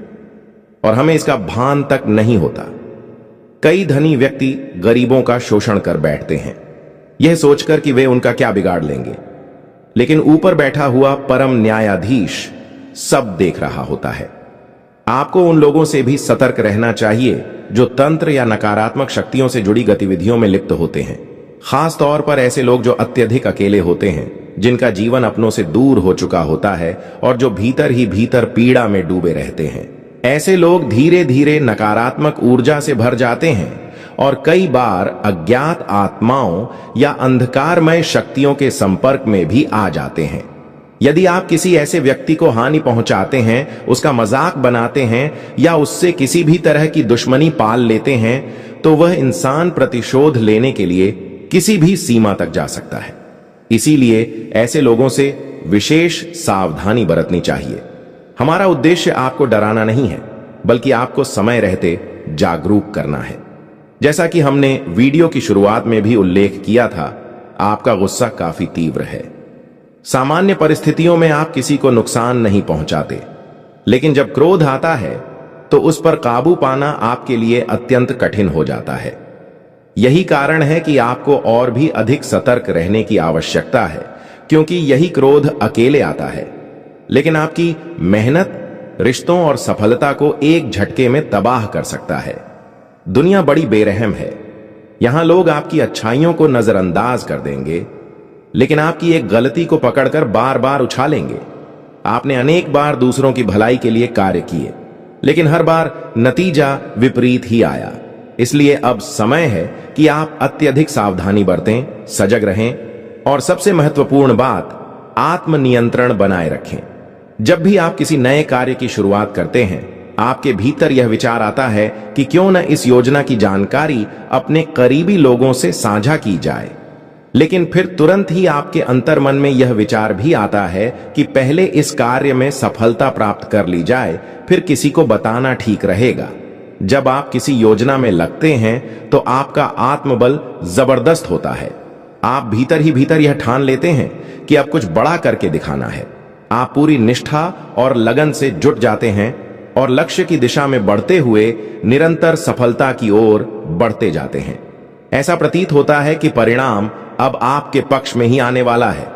और हमें इसका भान तक नहीं होता। कई धनी व्यक्ति गरीबों का शोषण कर बैठते हैं, यह सोचकर कि वे उनका क्या बिगाड़ लेंगे, लेकिन ऊपर बैठा हुआ परम न्यायाधीश सब देख रहा होता है। आपको उन लोगों से भी सतर्क रहना चाहिए जो तंत्र या नकारात्मक शक्तियों से जुड़ी गतिविधियों में लिप्त होते हैं। खास तौर पर ऐसे लोग जो अत्यधिक अकेले होते हैं, जिनका जीवन अपनों से दूर हो चुका होता है और जो भीतर ही भीतर पीड़ा में डूबे रहते हैं। ऐसे लोग धीरे धीरे नकारात्मक ऊर्जा से भर जाते हैं और कई बार अज्ञात आत्माओं या अंधकारमय शक्तियों के संपर्क में भी आ जाते हैं। यदि आप किसी ऐसे व्यक्ति को हानि पहुंचाते हैं, उसका मजाक बनाते हैं या उससे किसी भी तरह की दुश्मनी पाल लेते हैं, तो वह इंसान प्रतिशोध लेने के लिए किसी भी सीमा तक जा सकता है। इसीलिए ऐसे लोगों से विशेष सावधानी बरतनी चाहिए। हमारा उद्देश्य आपको डराना नहीं है, बल्कि आपको समय रहते जागरूक करना है। जैसा कि हमने वीडियो की शुरुआत में भी उल्लेख किया था, आपका गुस्सा काफी तीव्र है। सामान्य परिस्थितियों में आप किसी को नुकसान नहीं पहुंचाते, लेकिन जब क्रोध आता है तो उस पर काबू पाना आपके लिए अत्यंत कठिन हो जाता है। यही कारण है कि आपको और भी अधिक सतर्क रहने की आवश्यकता है, क्योंकि यही क्रोध अकेले आता है, लेकिन आपकी मेहनत, रिश्तों और सफलता को एक झटके में तबाह कर सकता है। दुनिया बड़ी बेरहम है। यहां लोग आपकी अच्छाइयों को नजरअंदाज कर देंगे, लेकिन आपकी एक गलती को पकड़कर बार बार उछालेंगे। आपने अनेक बार दूसरों की भलाई के लिए कार्य किए, लेकिन हर बार नतीजा विपरीत ही आया। इसलिए अब समय है कि आप अत्यधिक सावधानी बरतें, सजग रहें और सबसे महत्वपूर्ण बात, आत्मनियंत्रण बनाए रखें। जब भी आप किसी नए कार्य की शुरुआत करते हैं, आपके भीतर यह विचार आता है कि क्यों न इस योजना की जानकारी अपने करीबी लोगों से साझा की जाए। लेकिन फिर तुरंत ही आपके अंतर्मन में यह विचार भी आता है कि पहले इस कार्य में सफलता प्राप्त कर ली जाए, फिर किसी को बताना ठीक रहेगा। जब आप किसी योजना में लगते हैं तो आपका आत्मबल जबरदस्त होता है। आप भीतर ही भीतर यह ठान लेते हैं कि अब कुछ बड़ा करके दिखाना है। आप पूरी निष्ठा और लगन से जुट जाते हैं और लक्ष्य की दिशा में बढ़ते हुए निरंतर सफलता की ओर बढ़ते जाते हैं। ऐसा प्रतीत होता है कि परिणाम अब आपके पक्ष में ही आने वाला है।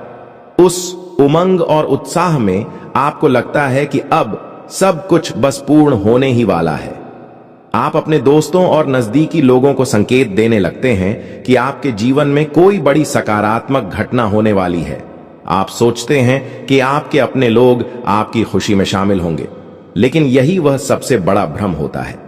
उस उमंग और उत्साह में आपको लगता है कि अब सब कुछ बस पूर्ण होने ही वाला है। आप अपने दोस्तों और नजदीकी लोगों को संकेत देने लगते हैं कि आपके जीवन में कोई बड़ी सकारात्मक घटना होने वाली है। आप सोचते हैं कि आपके अपने लोग आपकी खुशी में शामिल होंगे, लेकिन यही वह सबसे बड़ा भ्रम होता है।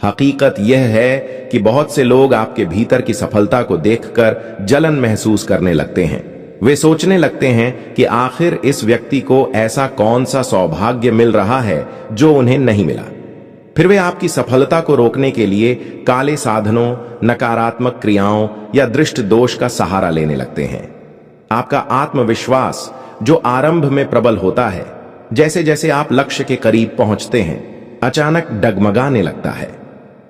हकीकत यह है कि बहुत से लोग आपके भीतर की सफलता को देखकर जलन महसूस करने लगते हैं। वे सोचने लगते हैं कि आखिर इस व्यक्ति को ऐसा कौन सा सौभाग्य मिल रहा है जो उन्हें नहीं मिला। फिर वे आपकी सफलता को रोकने के लिए काले साधनों, नकारात्मक क्रियाओं या दृष्ट दोष का सहारा लेने लगते हैं। आपका आत्मविश्वास जो आरंभ में प्रबल होता है, जैसे जैसे आप लक्ष्य के करीब पहुंचते हैं, अचानक डगमगाने लगता है।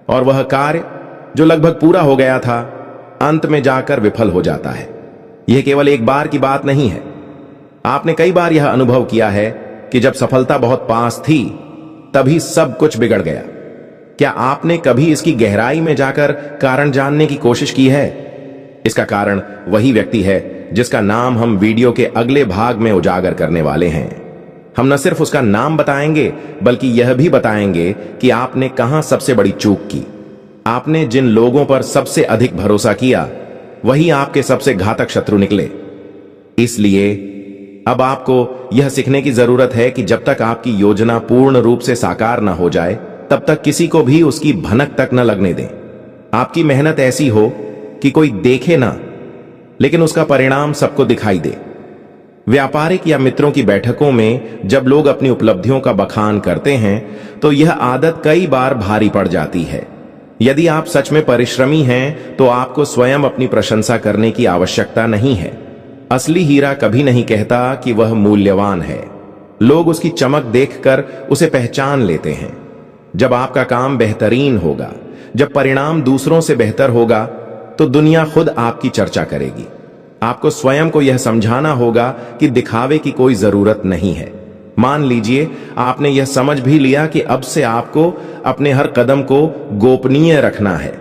और वह कार्य जो लगभग पूरा हो गया था अंत में जाकर विफल हो जाता है। यह केवल एक बार की बात नहीं है। आपने कई बार यह अनुभव किया है कि जब सफलता बहुत पास थी तभी सब कुछ बिगड़ गया। क्या आपने कभी इसकी गहराई में जाकर कारण जानने की कोशिश की है? इसका कारण वही व्यक्ति है जिसका नाम हम वीडियो के अगले भाग में उजागर करने वाले हैं। हम न सिर्फ उसका नाम बताएंगे बल्कि यह भी बताएंगे कि आपने कहां सबसे बड़ी चूक की। आपने जिन लोगों पर सबसे अधिक भरोसा किया वही आपके सबसे घातक शत्रु निकले। इसलिए अब आपको यह सीखने की जरूरत है कि जब तक आपकी योजना पूर्ण रूप से साकार न हो जाए तब तक किसी को भी उसकी भनक तक न लगने दें। आपकी मेहनत ऐसी हो कि कोई देखे ना, लेकिन उसका परिणाम सबको दिखाई दे। व्यापारिक या मित्रों की बैठकों में जब लोग अपनी उपलब्धियों का बखान करते हैं तो यह आदत कई बार भारी पड़ जाती है। यदि आप सच में परिश्रमी हैं तो आपको स्वयं अपनी प्रशंसा करने की आवश्यकता नहीं है। असली हीरा कभी नहीं कहता कि वह मूल्यवान है। लोग उसकी चमक देखकर उसे पहचान लेते हैं। जब आपका काम बेहतरीन होगा, जब परिणाम दूसरों से बेहतर होगा, तो दुनिया खुद आपकी चर्चा करेगी। आपको स्वयं को यह समझाना होगा कि दिखावे की कोई जरूरत नहीं है। मान लीजिए आपने यह समझ भी लिया कि अब से आपको अपने हर कदम को गोपनीय रखना है,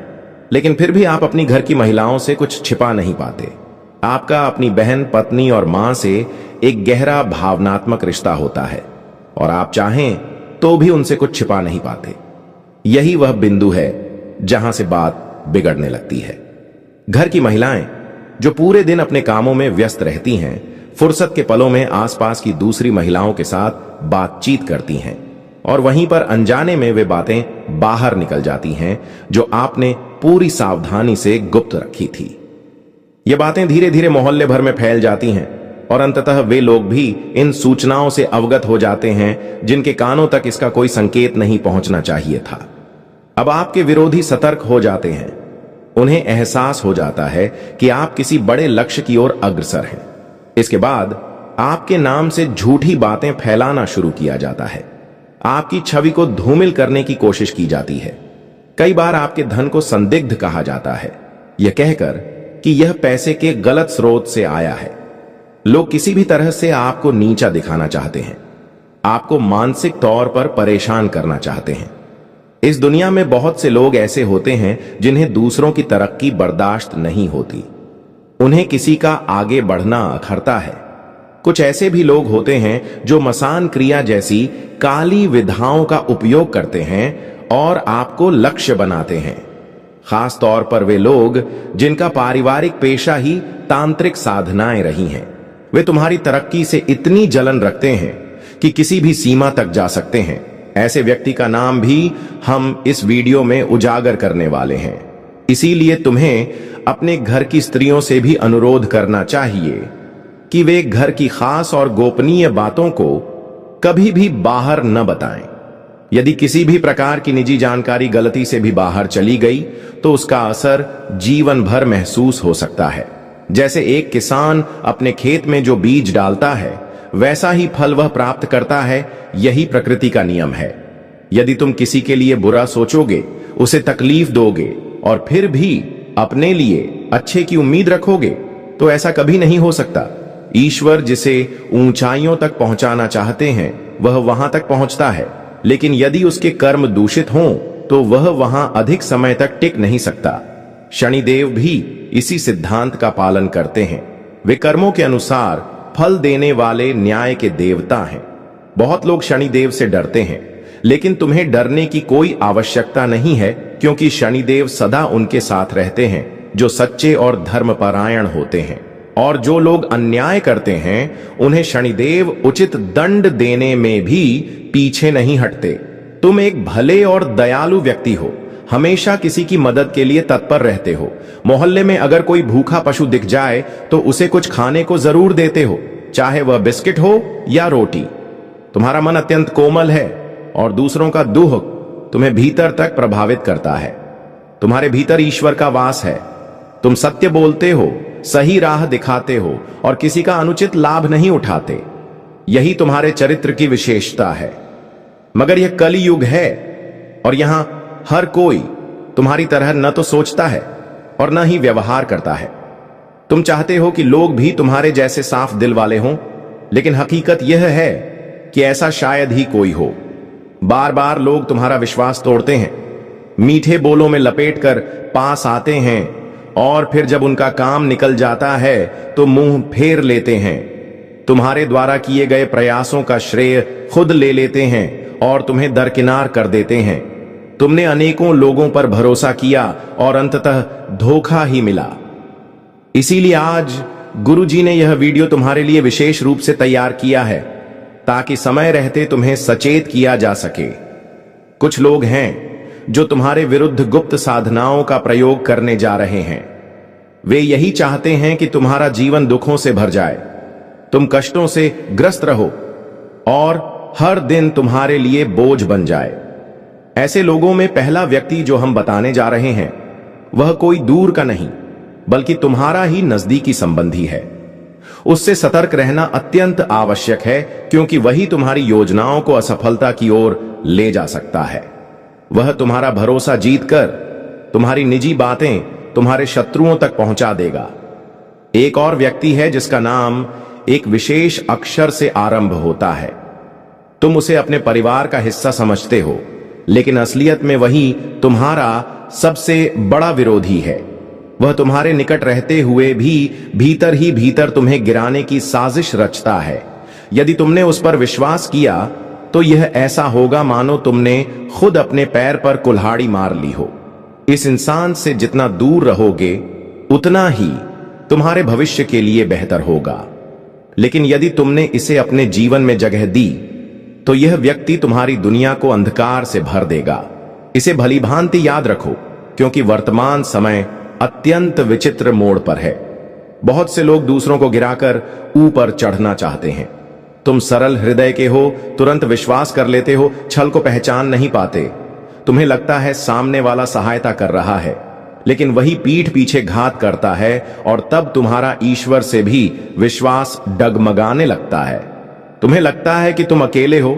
लेकिन फिर भी आप अपनी घर की महिलाओं से कुछ छिपा नहीं पाते। आपका अपनी बहन, पत्नी और मां से एक गहरा भावनात्मक रिश्ता होता है और आप चाहें तो भी उनसे कुछ छिपा नहीं पाते। यही वह बिंदु है जहां से बात बिगड़ने लगती है। घर की महिलाएं जो पूरे दिन अपने कामों में व्यस्त रहती हैं, फुर्सत के पलों में आसपास की दूसरी महिलाओं के साथ बातचीत करती हैं और वहीं पर अनजाने में वे बातें बाहर निकल जाती हैं जो आपने पूरी सावधानी से गुप्त रखी थी। ये बातें धीरे धीरे मोहल्ले भर में फैल जाती हैं और अंततः वे लोग भी इन सूचनाओं से अवगत हो जाते हैं जिनके कानों तक इसका कोई संकेत नहीं पहुंचना चाहिए था। अब आपके विरोधी सतर्क हो जाते हैं। उन्हें एहसास हो जाता है कि आप किसी बड़े लक्ष्य की ओर अग्रसर हैं। इसके बाद आपके नाम से झूठी बातें फैलाना शुरू किया जाता है। आपकी छवि को धूमिल करने की कोशिश की जाती है। कई बार आपके धन को संदिग्ध कहा जाता है, यह कहकर कि यह पैसे के गलत स्रोत से आया है। लोग किसी भी तरह से आपको नीचा दिखाना चाहते हैं, आपको मानसिक तौर पर परेशान करना चाहते हैं। इस दुनिया में बहुत से लोग ऐसे होते हैं जिन्हें दूसरों की तरक्की बर्दाश्त नहीं होती। उन्हें किसी का आगे बढ़ना अखरता है। कुछ ऐसे भी लोग होते हैं जो मसान क्रिया जैसी काली विधाओं का उपयोग करते हैं और आपको लक्ष्य बनाते हैं। खास तौर पर वे लोग जिनका पारिवारिक पेशा ही तांत्रिक साधनाएं रही हैं। वे तुम्हारी तरक्की से इतनी जलन रखते हैं कि किसी भी सीमा तक जा सकते हैं। ऐसे व्यक्ति का नाम भी हम इस वीडियो में उजागर करने वाले हैं। इसीलिए तुम्हें अपने घर की स्त्रियों से भी अनुरोध करना चाहिए कि वे घर की खास और गोपनीय बातों को कभी भी बाहर न बताएं। यदि किसी भी प्रकार की निजी जानकारी गलती से भी बाहर चली गई तो उसका असर जीवन भर महसूस हो सकता है। जैसे एक किसान अपने खेत में जो बीज डालता है वैसा ही फल वह प्राप्त करता है। यही प्रकृति का नियम है। यदि तुम किसी के लिए बुरा सोचोगे, उसे तकलीफ दोगे और फिर भी अपने लिए अच्छे की उम्मीद रखोगे तो ऐसा कभी नहीं हो सकता। ईश्वर जिसे ऊंचाइयों तक पहुंचाना चाहते हैं वह वहां तक पहुंचता है, लेकिन यदि उसके कर्म दूषित हों तो वह वहां अधिक समय तक टिक नहीं सकता। शनिदेव भी इसी सिद्धांत का पालन करते हैं। वे कर्मों के अनुसार फल देने वाले न्याय के देवता हैं। बहुत लोग शनिदेव से डरते हैं, लेकिन तुम्हें डरने की कोई आवश्यकता नहीं है, क्योंकि शनिदेव सदा उनके साथ रहते हैं जो सच्चे और धर्मपरायण होते हैं। और जो लोग अन्याय करते हैं उन्हें शनिदेव उचित दंड देने में भी पीछे नहीं हटते। तुम एक भले और दयालु व्यक्ति हो, हमेशा किसी की मदद के लिए तत्पर रहते हो। मोहल्ले में अगर कोई भूखा पशु दिख जाए तो उसे कुछ खाने को जरूर देते हो, चाहे वह बिस्किट हो या रोटी। तुम्हारा मन अत्यंत कोमल है और दूसरों का दुख तुम्हें भीतर तक प्रभावित करता है। तुम्हारे भीतर ईश्वर का वास है। तुम सत्य बोलते हो, सही राह दिखाते हो और किसी का अनुचित लाभ नहीं उठाते। यही तुम्हारे चरित्र की विशेषता है। मगर यह कलयुग है और यहां हर कोई तुम्हारी तरह न तो सोचता है और न ही व्यवहार करता है। तुम चाहते हो कि लोग भी तुम्हारे जैसे साफ दिल वाले हों, लेकिन हकीकत यह है कि ऐसा शायद ही कोई हो। बार बार लोग तुम्हारा विश्वास तोड़ते हैं, मीठे बोलों में लपेटकर पास आते हैं और फिर जब उनका काम निकल जाता है तो मुंह फेर लेते हैं। तुम्हारे द्वारा किए गए प्रयासों का श्रेय खुद ले लेते हैं और तुम्हें दरकिनार कर देते हैं। तुमने अनेकों लोगों पर भरोसा किया और अंततः धोखा ही मिला। इसीलिए आज गुरुजी ने यह वीडियो तुम्हारे लिए विशेष रूप से तैयार किया है ताकि समय रहते तुम्हें सचेत किया जा सके। कुछ लोग हैं जो तुम्हारे विरुद्ध गुप्त साधनाओं का प्रयोग करने जा रहे हैं। वे यही चाहते हैं कि तुम्हारा जीवन दुखों से भर जाए, तुम कष्टों से ग्रस्त रहो और हर दिन तुम्हारे लिए बोझ बन जाए। ऐसे लोगों में पहला व्यक्ति जो हम बताने जा रहे हैं वह कोई दूर का नहीं बल्कि तुम्हारा ही नजदीकी संबंधी है। उससे सतर्क रहना अत्यंत आवश्यक है क्योंकि वही तुम्हारी योजनाओं को असफलता की ओर ले जा सकता है। वह तुम्हारा भरोसा जीतकर तुम्हारी निजी बातें तुम्हारे शत्रुओं तक पहुंचा देगा। एक और व्यक्ति है जिसका नाम एक विशेष अक्षर से आरंभ होता है। तुम उसे अपने परिवार का हिस्सा समझते हो, लेकिन असलियत में वही तुम्हारा सबसे बड़ा विरोधी है। वह तुम्हारे निकट रहते हुए भी भीतर ही भीतर तुम्हें गिराने की साजिश रचता है। यदि तुमने उस पर विश्वास किया तो यह ऐसा होगा मानो तुमने खुद अपने पैर पर कुल्हाड़ी मार ली हो। इस इंसान से जितना दूर रहोगे उतना ही तुम्हारे भविष्य के लिए बेहतर होगा। लेकिन यदि तुमने इसे अपने जीवन में जगह दी तो यह व्यक्ति तुम्हारी दुनिया को अंधकार से भर देगा। इसे भलीभांति याद रखो क्योंकि वर्तमान समय अत्यंत विचित्र मोड़ पर है। बहुत से लोग दूसरों को गिराकर ऊपर चढ़ना चाहते हैं। तुम सरल हृदय के हो, तुरंत विश्वास कर लेते हो, छल को पहचान नहीं पाते। तुम्हें लगता है सामने वाला सहायता कर रहा है, लेकिन वही पीठ पीछे घात करता है और तब तुम्हारा ईश्वर से भी विश्वास डगमगाने लगता है। तुम्हें लगता है कि तुम अकेले हो,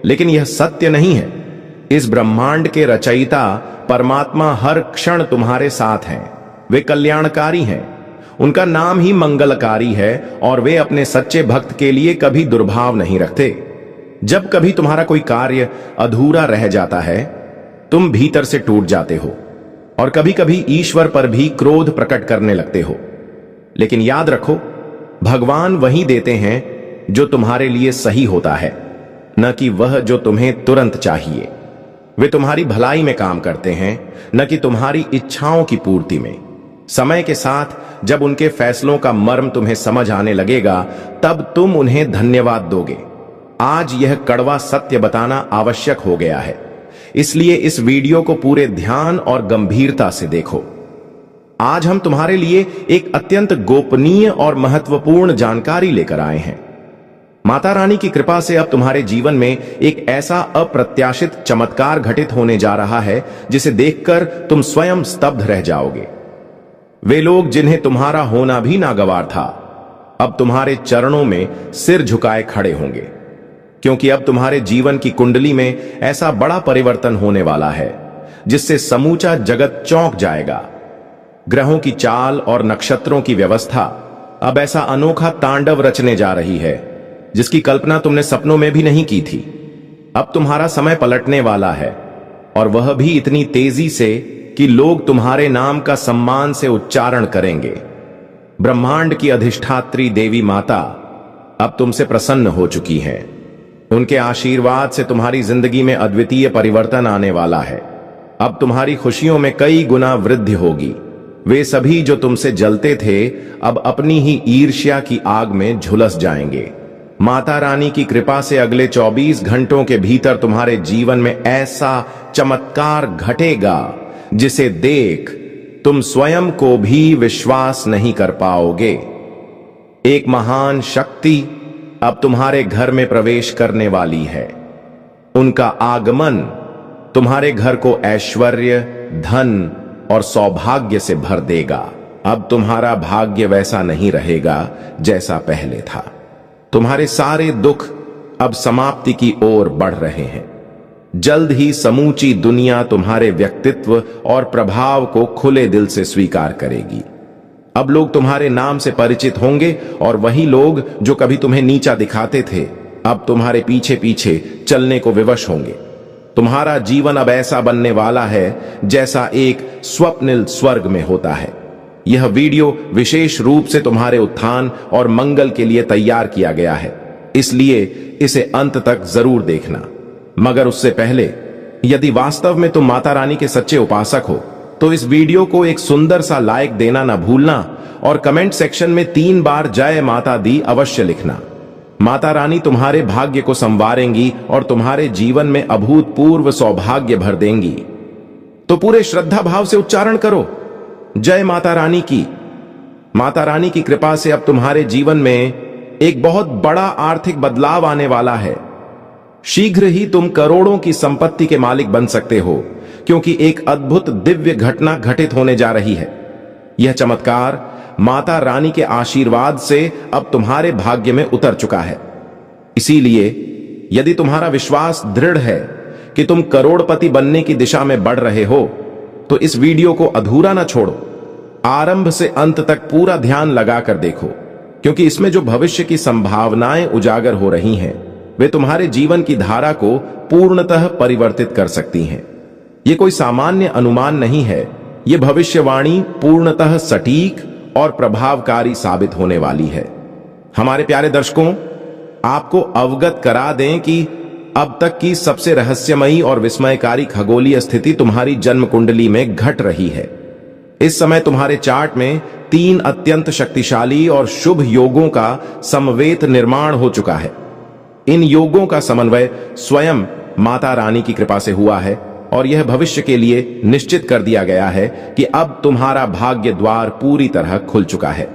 लेकिन यह सत्य नहीं है। इस ब्रह्मांड के रचयिता परमात्मा हर क्षण तुम्हारे साथ हैं। वे कल्याणकारी हैं, उनका नाम ही मंगलकारी है और वे अपने सच्चे भक्त के लिए कभी दुर्भाव नहीं रखते। जब कभी तुम्हारा कोई कार्य अधूरा रह जाता है तुम भीतर से टूट जाते हो और कभी कभी ईश्वर पर भी क्रोध प्रकट करने लगते हो। लेकिन याद रखो, भगवान वही देते हैं जो तुम्हारे लिए सही होता है, न कि वह जो तुम्हें तुरंत चाहिए। वे तुम्हारी भलाई में काम करते हैं, न कि तुम्हारी इच्छाओं की पूर्ति में। समय के साथ जब उनके फैसलों का मर्म तुम्हें समझ आने लगेगा तब तुम उन्हें धन्यवाद दोगे। आज यह कड़वा सत्य बताना आवश्यक हो गया है, इसलिए इस वीडियो को पूरे ध्यान और गंभीरता से देखो। आज हम तुम्हारे लिए एक अत्यंत गोपनीय और महत्वपूर्ण जानकारी लेकर आए हैं। माता रानी की कृपा से अब तुम्हारे जीवन में एक ऐसा अप्रत्याशित चमत्कार घटित होने जा रहा है जिसे देखकर तुम स्वयं स्तब्ध रह जाओगे। वे लोग जिन्हें तुम्हारा होना भी नागवार था अब तुम्हारे चरणों में सिर झुकाए खड़े होंगे, क्योंकि अब तुम्हारे जीवन की कुंडली में ऐसा बड़ा परिवर्तन होने वाला है जिससे समूचा जगत चौंक जाएगा। ग्रहों की चाल और नक्षत्रों की व्यवस्था अब ऐसा अनोखा तांडव रचने जा रही है जिसकी कल्पना तुमने सपनों में भी नहीं की थी। अब तुम्हारा समय पलटने वाला है और वह भी इतनी तेजी से कि लोग तुम्हारे नाम का सम्मान से उच्चारण करेंगे। ब्रह्मांड की अधिष्ठात्री देवी माता अब तुमसे प्रसन्न हो चुकी हैं। उनके आशीर्वाद से तुम्हारी जिंदगी में अद्वितीय परिवर्तन आने वाला है। अब तुम्हारी खुशियों में कई गुना वृद्धि होगी। वे सभी जो तुमसे जलते थे अब अपनी ही ईर्ष्या की आग में झुलस जाएंगे। माता रानी की कृपा से अगले 24 घंटों के भीतर तुम्हारे जीवन में ऐसा चमत्कार घटेगा जिसे देख तुम स्वयं को भी विश्वास नहीं कर पाओगे। एक महान शक्ति अब तुम्हारे घर में प्रवेश करने वाली है। उनका आगमन तुम्हारे घर को ऐश्वर्य, धन और सौभाग्य से भर देगा। अब तुम्हारा भाग्य वैसा नहीं रहेगा जैसा पहले था। तुम्हारे सारे दुख अब समाप्ति की ओर बढ़ रहे हैं। जल्द ही समूची दुनिया तुम्हारे व्यक्तित्व और प्रभाव को खुले दिल से स्वीकार करेगी। अब लोग तुम्हारे नाम से परिचित होंगे और वही लोग जो कभी तुम्हें नीचा दिखाते थे अब तुम्हारे पीछे पीछे चलने को विवश होंगे। तुम्हारा जीवन अब ऐसा बनने वाला है जैसा एक स्वप्निल स्वर्ग में होता है। यह वीडियो विशेष रूप से तुम्हारे उत्थान और मंगल के लिए तैयार किया गया है, इसलिए इसे अंत तक जरूर देखना। मगर उससे पहले यदि वास्तव में तुम माता रानी के सच्चे उपासक हो तो इस वीडियो को एक सुंदर सा लाइक देना ना भूलना और कमेंट सेक्शन में 3 बार जय माता दी अवश्य लिखना। माता रानी तुम्हारे भाग्य को संवारेंगी और तुम्हारे जीवन में अभूतपूर्व सौभाग्य भर देंगी। तो पूरे श्रद्धा भाव से उच्चारण करो, जय माता रानी की। माता रानी की कृपा से अब तुम्हारे जीवन में एक बहुत बड़ा आर्थिक बदलाव आने वाला है। शीघ्र ही तुम करोड़ों की संपत्ति के मालिक बन सकते हो, क्योंकि एक अद्भुत दिव्य घटना घटित होने जा रही है। यह चमत्कार माता रानी के आशीर्वाद से अब तुम्हारे भाग्य में उतर चुका है। इसीलिए यदि तुम्हारा विश्वास दृढ़ है कि तुम करोड़पति बनने की दिशा में बढ़ रहे हो तो इस वीडियो को अधूरा ना छोड़ो, आरंभ से अंत तक पूरा ध्यान लगाकर देखो, क्योंकि इसमें जो भविष्य की संभावनाएं उजागर हो रही हैं वे तुम्हारे जीवन की धारा को पूर्णतः परिवर्तित कर सकती हैं। ये कोई सामान्य अनुमान नहीं है, ये भविष्यवाणी पूर्णतः सटीक और प्रभावकारी साबित होने वाली है। हमारे प्यारे दर्शकों, आपको अवगत करा दें कि अब तक की सबसे रहस्यमयी और विस्मयकारी खगोलीय स्थिति तुम्हारी जन्म कुंडली में घट रही है। इस समय तुम्हारे चार्ट में 3 अत्यंत शक्तिशाली और शुभ योगों का समवेत निर्माण हो चुका है। इन योगों का समन्वय स्वयं माता रानी की कृपा से हुआ है और यह भविष्य के लिए निश्चित कर दिया गया है कि अब तुम्हारा भाग्य द्वार पूरी तरह खुल चुका है।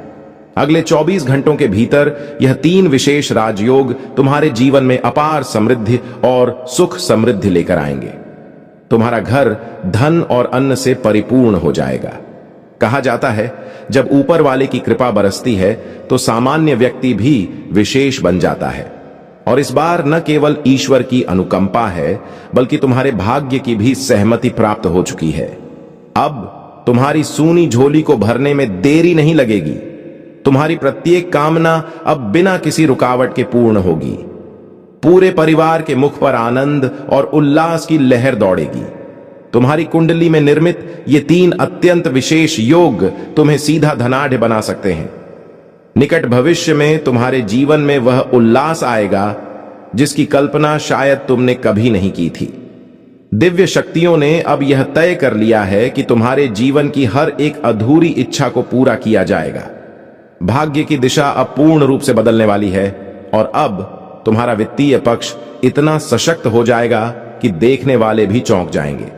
अगले 24 घंटों के भीतर यह 3 विशेष राजयोग तुम्हारे जीवन में अपार समृद्धि और सुख समृद्धि लेकर आएंगे। तुम्हारा घर धन और अन्न से परिपूर्ण हो जाएगा। कहा जाता है जब ऊपर वाले की कृपा बरसती है तो सामान्य व्यक्ति भी विशेष बन जाता है। और इस बार न केवल ईश्वर की अनुकंपा है बल्कि तुम्हारे भाग्य की भी सहमति प्राप्त हो चुकी है। अब तुम्हारी सूनी झोली को भरने में देरी नहीं लगेगी। तुम्हारी प्रत्येक कामना अब बिना किसी रुकावट के पूर्ण होगी। पूरे परिवार के मुख पर आनंद और उल्लास की लहर दौड़ेगी। तुम्हारी कुंडली में निर्मित ये 3 अत्यंत विशेष योग तुम्हें सीधा धनाढ़ बना सकते हैं। निकट भविष्य में तुम्हारे जीवन में वह उल्लास आएगा जिसकी कल्पना शायद तुमने कभी नहीं की थी। दिव्य शक्तियों ने अब यह तय कर लिया है कि तुम्हारे जीवन की हर एक अधूरी इच्छा को पूरा किया जाएगा। भाग्य की दिशा अब पूर्ण रूप से बदलने वाली है और अब तुम्हारा वित्तीय पक्ष इतना सशक्त हो जाएगा कि देखने वाले भी चौंक जाएंगे।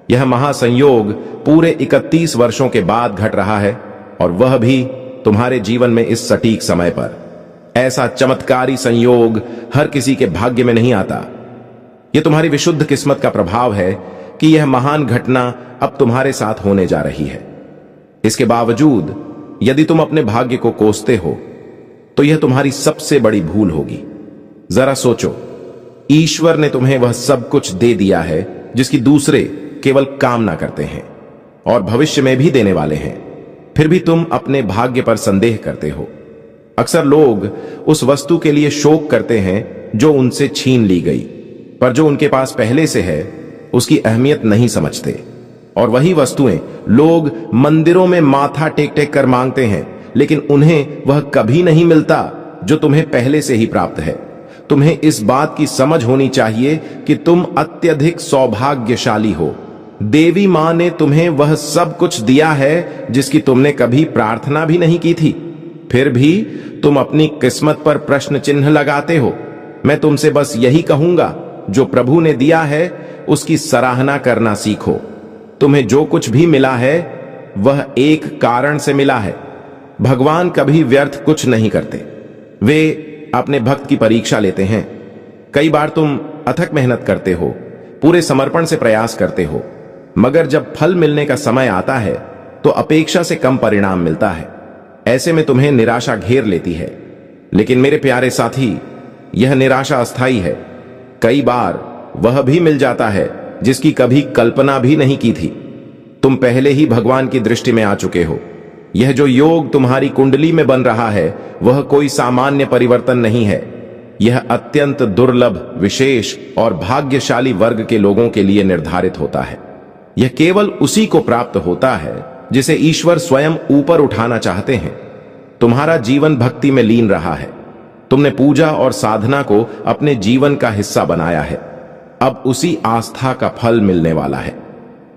यह महासंयोग पूरे 31 वर्षों के बाद घट रहा है और वह भी तुम्हारे जीवन में इस सटीक समय पर। ऐसा चमत्कारी संयोग हर किसी के भाग्य में नहीं आता। यह तुम्हारी विशुद्ध किस्मत का प्रभाव है कि यह महान घटना अब तुम्हारे साथ होने जा रही है। इसके बावजूद यदि तुम अपने भाग्य को कोसते हो तो यह तुम्हारी सबसे बड़ी भूल होगी। जरा सोचो, ईश्वर ने तुम्हें वह सब कुछ दे दिया है जिसकी दूसरे केवल कामना करते हैं और भविष्य में भी देने वाले हैं, फिर भी तुम अपने भाग्य पर संदेह करते हो। अक्सर लोग उस वस्तु के लिए शोक करते हैं जो उनसे छीन ली गई, पर जो उनके पास पहले से है उसकी अहमियत नहीं समझते। और वही वस्तुएं लोग मंदिरों में माथा टेक टेक कर मांगते हैं, लेकिन उन्हें वह कभी नहीं मिलता जो तुम्हें पहले से ही प्राप्त है। तुम्हें इस बात की समझ होनी चाहिए कि तुम अत्यधिक सौभाग्यशाली हो। देवी मां ने तुम्हें वह सब कुछ दिया है जिसकी तुमने कभी प्रार्थना भी नहीं की थी, फिर भी तुम अपनी किस्मत पर प्रश्न चिन्ह लगाते हो। मैं तुमसे बस यही कहूंगा, जो प्रभु ने दिया है उसकी सराहना करना सीखो। तुम्हें जो कुछ भी मिला है वह एक कारण से मिला है। भगवान कभी व्यर्थ कुछ नहीं करते, वे अपने भक्त की परीक्षा लेते हैं। कई बार तुम अथक मेहनत करते हो, पूरे समर्पण से प्रयास करते हो, मगर जब फल मिलने का समय आता है तो अपेक्षा से कम परिणाम मिलता है। ऐसे में तुम्हें निराशा घेर लेती है। लेकिन मेरे प्यारे साथी, यह निराशा अस्थायी है। कई बार वह भी मिल जाता है जिसकी कभी कल्पना भी नहीं की थी। तुम पहले ही भगवान की दृष्टि में आ चुके हो। यह जो योग तुम्हारी कुंडली में बन रहा है वह कोई सामान्य परिवर्तन नहीं है। यह अत्यंत दुर्लभ, विशेष और भाग्यशाली वर्ग के लोगों के लिए निर्धारित होता है। यह केवल उसी को प्राप्त होता है जिसे ईश्वर स्वयं ऊपर उठाना चाहते हैं। तुम्हारा जीवन भक्ति में लीन रहा है। तुमने पूजा और साधना को अपने जीवन का हिस्सा बनाया है। अब उसी आस्था का फल मिलने वाला है।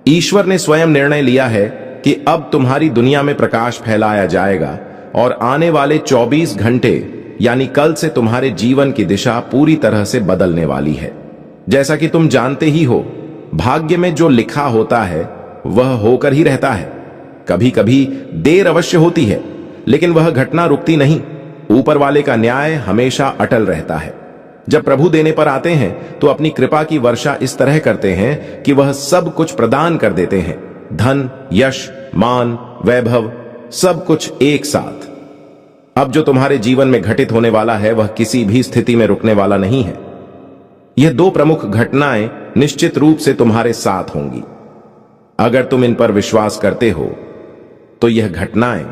ईश्वर ने स्वयं निर्णय लिया है कि अब तुम्हारी दुनिया में प्रकाश फैलाया जाएगा और आने वाले 24 घंटे यानी कल से तुम्हारे जीवन की दिशा पूरी तरह से बदलने वाली है। जैसा कि तुम जानते ही हो, भाग्य में जो लिखा होता है वह होकर ही रहता है। कभी कभी देर अवश्य होती है, लेकिन वह घटना रुकती नहीं। ऊपर वाले का न्याय हमेशा अटल रहता है। जब प्रभु देने पर आते हैं तो अपनी कृपा की वर्षा इस तरह करते हैं कि वह सब कुछ प्रदान कर देते हैं। धन, यश, मान, वैभव, सब कुछ एक साथ। अब जो तुम्हारे जीवन में घटित होने वाला है वह किसी भी स्थिति में रुकने वाला नहीं है। यह दो प्रमुख घटनाएं निश्चित रूप से तुम्हारे साथ होंगी। अगर तुम इन पर विश्वास करते हो तो यह घटनाएं